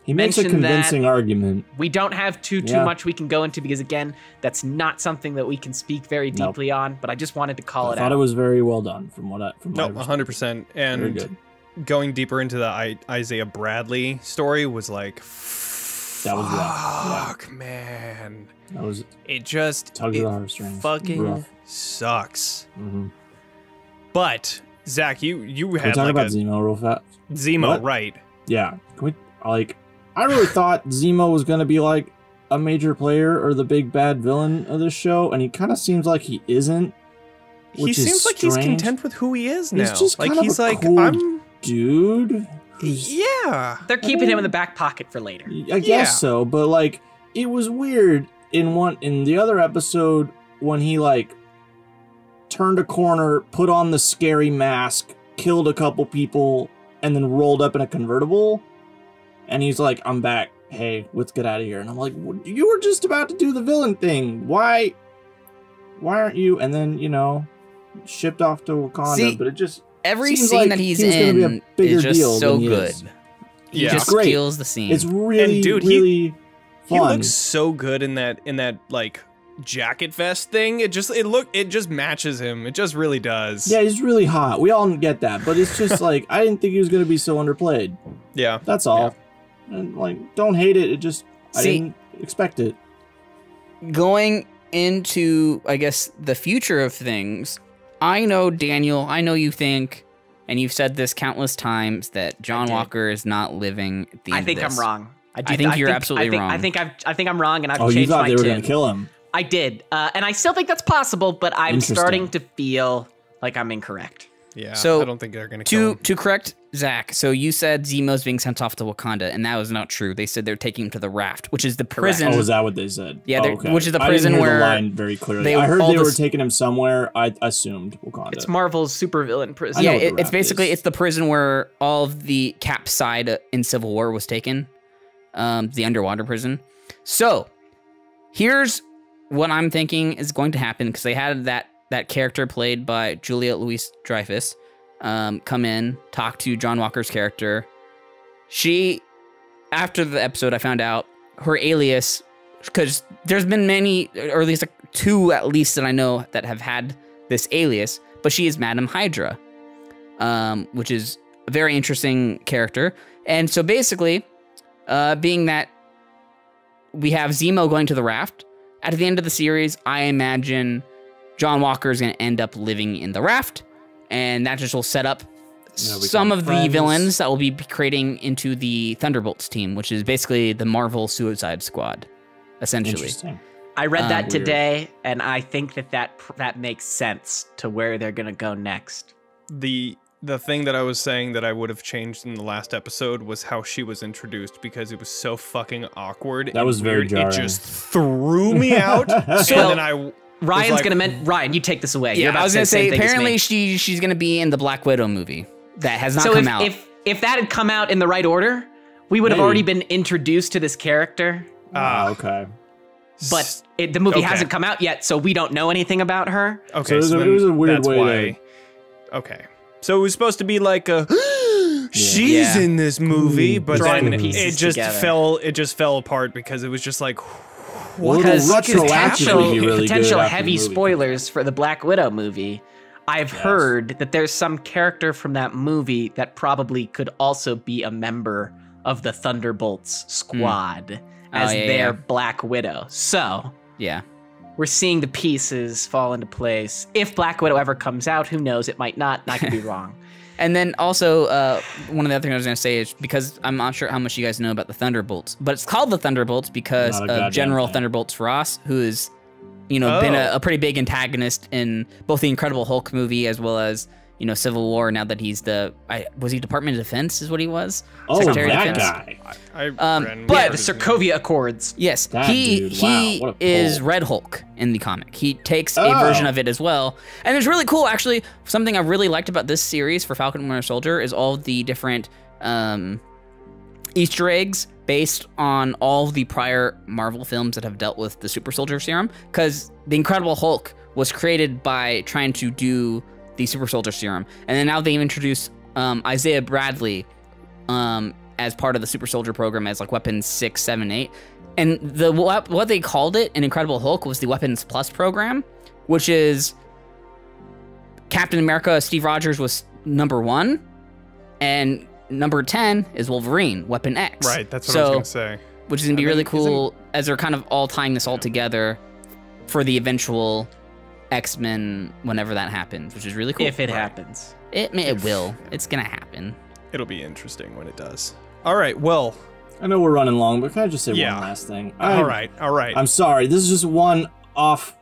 he makes a convincing argument. We don't have too much we can go into because, again, that's not something that we can speak very deeply on, but I just wanted to call it out. I thought it was very well done from what I... 100%. And going deeper into the Isaiah Bradley story was like... That was rough. Fuck, man. That was... It just... Tugs at the heartstrings. Fucking sucks. But, Zach, you had talk about Zemo real fast? Zemo, right. Yeah. Can we... Like... I really thought Zemo was going to be like a major player or the big bad villain of this show, and he kind of seems like he isn't. he seems like he's content with who he is now. He's just like kind he's of a like cool I'm dude. Yeah. They're keeping him in the back pocket for later. I guess so, but like it was weird in the other episode when he like turned a corner, put on the scary mask, killed a couple people, and then rolled up in a convertible. And he's like, I'm back. Hey, let's get out of here. And I'm like, you were just about to do the villain thing. Why aren't you? And then, you know, shipped off to Wakanda. See, but it just every seems scene like that he's gonna be a in bigger is just deal so than he good. is. He Yeah. just Great. steals the scene. It's really, And dude, really he fun. looks so good in that like jacket vest thing. It just matches him. It just really does. Yeah, he's really hot. We all get that, but it's just like I didn't think he was gonna be so underplayed. Yeah. That's all. And like, don't hate it. It just I See- didn't expect it. Going into, I guess, the future of things, I know, Daniel, I know you think, and you've said this countless times, that John Walker is not living at the end I think of this. I'm wrong. I think you're absolutely wrong. I think I'm wrong, and I've Oh, changed you thought my they were tune. gonna kill him? I did, and I still think that's possible, but I'm Interesting. starting to feel like I'm incorrect. Yeah. So, I don't think they're gonna kill him. To correct Zach, so you said Zemo's being sent off to Wakanda, and that was not true. They said they're taking him to the Raft, which is the prison. Oh, is that what they said? Yeah, oh, okay. which is the I prison didn't hear where the line very clearly. they- I heard all they were this- taking him somewhere. I assumed Wakanda. It's Marvel's supervillain prison. I know Yeah, what the it's Raft basically is. it's the prison where all of the Cap side in Civil War was taken, the underwater prison. So here's what I'm thinking is going to happen, because they had that character played by Juliette Louis-Dreyfus come in, talk to John Walker's character. She, after the episode, I found out her alias, because there's been many, or at least like two at least that I know that have had this alias, but she is Madam Hydra, which is a very interesting character. And so basically, being that we have Zemo going to the Raft, at the end of the series, I imagine John Walker is going to end up living in the Raft, and that just will set up some of the villains that will be creating into the Thunderbolts team, which is basically the Marvel Suicide Squad, essentially. Interesting. I read that Weird. today, and I think that makes sense to where they're gonna go next. The thing that I was saying that I would have changed in the last episode was how she was introduced, because it was so fucking awkward. That and was very weird. jarring. It just threw me out. So then I Ryan's like- gonna Ryan, you take this away. You're Yeah, about I was to going to say the say, same thing as apparently me. she's going to be in the Black Widow movie that has not So come out. if that had come out in the right order, we would have Maybe. already been introduced to this character. Okay. But the movie Okay. hasn't come out yet, so we don't know anything about her. Okay, So then it was a weird that's way why. Okay, so it was supposed to be like a she's Yeah. in this movie, but Drawing then the pieces it just together. fell apart, because it was just like, Well, Because the retroactive would be really good potential after the heavy movie. spoilers for the Black Widow movie. I've heard that there's some character from that movie that probably could also be a member of the Thunderbolts squad as yeah, their yeah. Black Widow. So yeah. we're seeing the pieces fall into place. If Black Widow ever comes out, who knows? It might not, and I could be wrong. And then also, one of the other things I was going to say is, because I'm not sure how much you guys know about the Thunderbolts, but it's called the Thunderbolts because Not a goddamn of General thing. Thunderbolts Ross, who is, been a pretty big antagonist in both the Incredible Hulk movie as well as, Civil War. Now that he's was he Department of Defense is what he was? Oh, Secretary of that Defense? guy. Yeah, the Sokovia Accords. Yes, That he dude, wow, what a is pull. Red Hulk in the comic. He takes a version of it as well, and it's really cool. Actually, something I really liked about this series for Falcon and Winter Soldier is all the different Easter eggs based on all the prior Marvel films that have dealt with the Super Soldier Serum. Because the Incredible Hulk was created by trying to do the Super Soldier Serum, and then now they've introduced Isaiah Bradley as part of the Super Soldier program as like Weapons 6, 7, 8. And what they called it in Incredible Hulk was the Weapons Plus program, which is Captain America, Steve Rogers was number 1, and number 10 is Wolverine, Weapon X. Right, that's what I was gonna say. Which is gonna be really cool as they're kind of all tying this all together for the eventual X-Men whenever that happens, which is really cool. If it happens. It will. It's gonna happen. It'll be interesting when it does. All right, well, I know we're running long, but can I just say Yeah. one last thing? all right. I'm sorry. This is just one off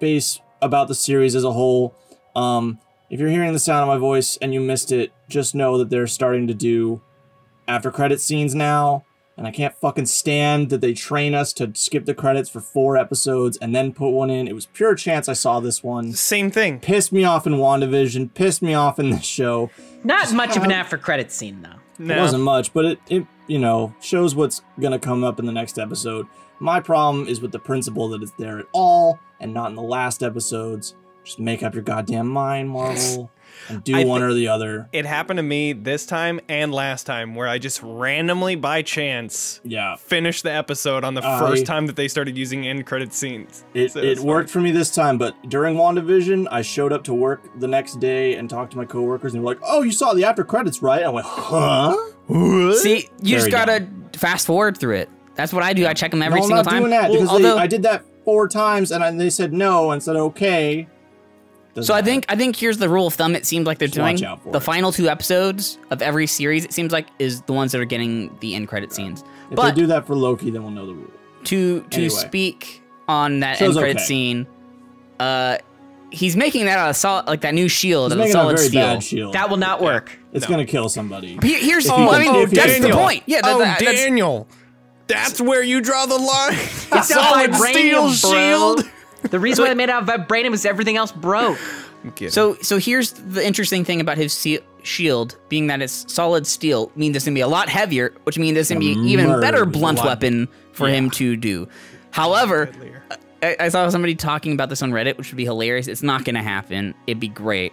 base about the series as a whole. If you're hearing the sound of my voice and you missed it, just know that they're starting to do after credit scenes now. And I can't fucking stand that they train us to skip the credits for 4 episodes and then put one in. It was pure chance I saw this one. Same thing. Pissed me off in WandaVision. Pissed me off in this show. Not much of an after credit scene, though. No. It wasn't much, but it you know, shows what's gonna come up in the next episode. My problem is with the principle that it's there at all and not in the last episodes. Just make up your goddamn mind, Marvel, and do one or the other. It happened to me this time and last time where I just randomly, by chance, finished the episode on the first time that they started using end credit scenes. It worked for me this time, but during WandaVision, I showed up to work the next day and talked to my coworkers, and they were like, "Oh, you saw the after credits, right?" I went, "Huh?" What? See, you just gotta fast forward through it. That's what I do. I check them every single time. I'm not doing that because I did that 4 times, and they said no and said okay. So I think here's the rule of thumb it seems like they're doing. The final 2 episodes of every series, it seems like, is the ones that are getting the end credit scenes. If they do that for Loki, then we'll know the rule. To speak on that end credit scene, he's making that out of solid, like that new shield, out of solid steel. Bad shield. That will not work. It's gonna kill somebody. Here's that's the point. Yeah. Daniel, that's where you draw the line. It's a vibranium shield. The reason why they made it out of vibranium is everything else broke. So here's the interesting thing about his shield, being that it's solid steel, means it's gonna be a lot heavier, which means it's gonna be an even better blunt weapon for him to do. However, I saw somebody talking about this on Reddit, which would be hilarious. It's not gonna happen. It'd be great.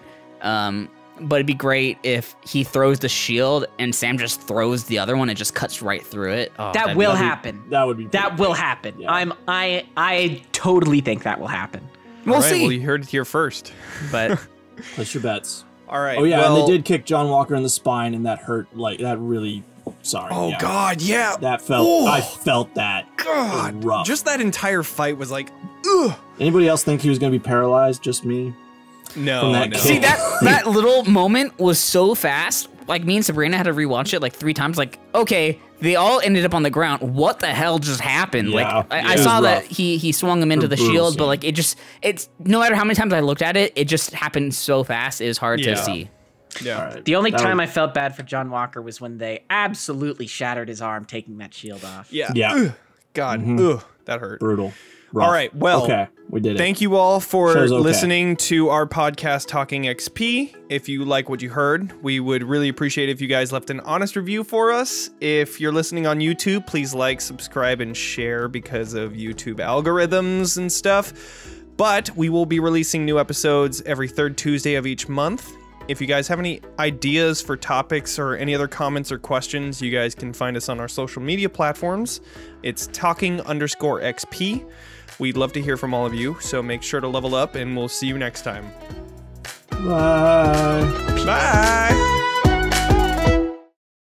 But it'd be great if he throws the shield and Sam just throws the other one and just cuts right through it. Oh, that will happen. That would be. That will happen. Yeah. I totally think that will happen. We'll see. Well, you heard it here first. But place your bets. All right. Oh yeah, and they did kick John Walker in the spine, and that hurt. Like that really. Sorry. Oh God, yeah. That felt. Oh. I felt that. God. Rough. Just that entire fight was like. Ugh. Anybody else think he was gonna be paralyzed? Just me. No, no. See, that little moment was so fast. Like, me and Sabrina had to rewatch it like 3 times. Like, okay, they all ended up on the ground. What the hell just happened? Yeah, like, I saw that he swung him into the shield, but like, it's no matter how many times I looked at it, it just happened so fast. It was hard to see. Yeah. Right. The only time I felt bad for John Walker was when they absolutely shattered his arm taking that shield off. Yeah. Yeah. Ugh. God. Ugh, that hurt. Brutal. Rough. All right, well, okay, we did it. Thank you all for listening to our podcast, Talking XP. If you like what you heard, we would really appreciate if you guys left an honest review for us. If you're listening on YouTube, please like, subscribe, and share because of YouTube algorithms and stuff. But we will be releasing new episodes every 3rd Tuesday of each month. If you guys have any ideas for topics or any other comments or questions, you guys can find us on our social media platforms. It's talking_XP. We'd love to hear from all of you, so make sure to level up, and we'll see you next time. Bye.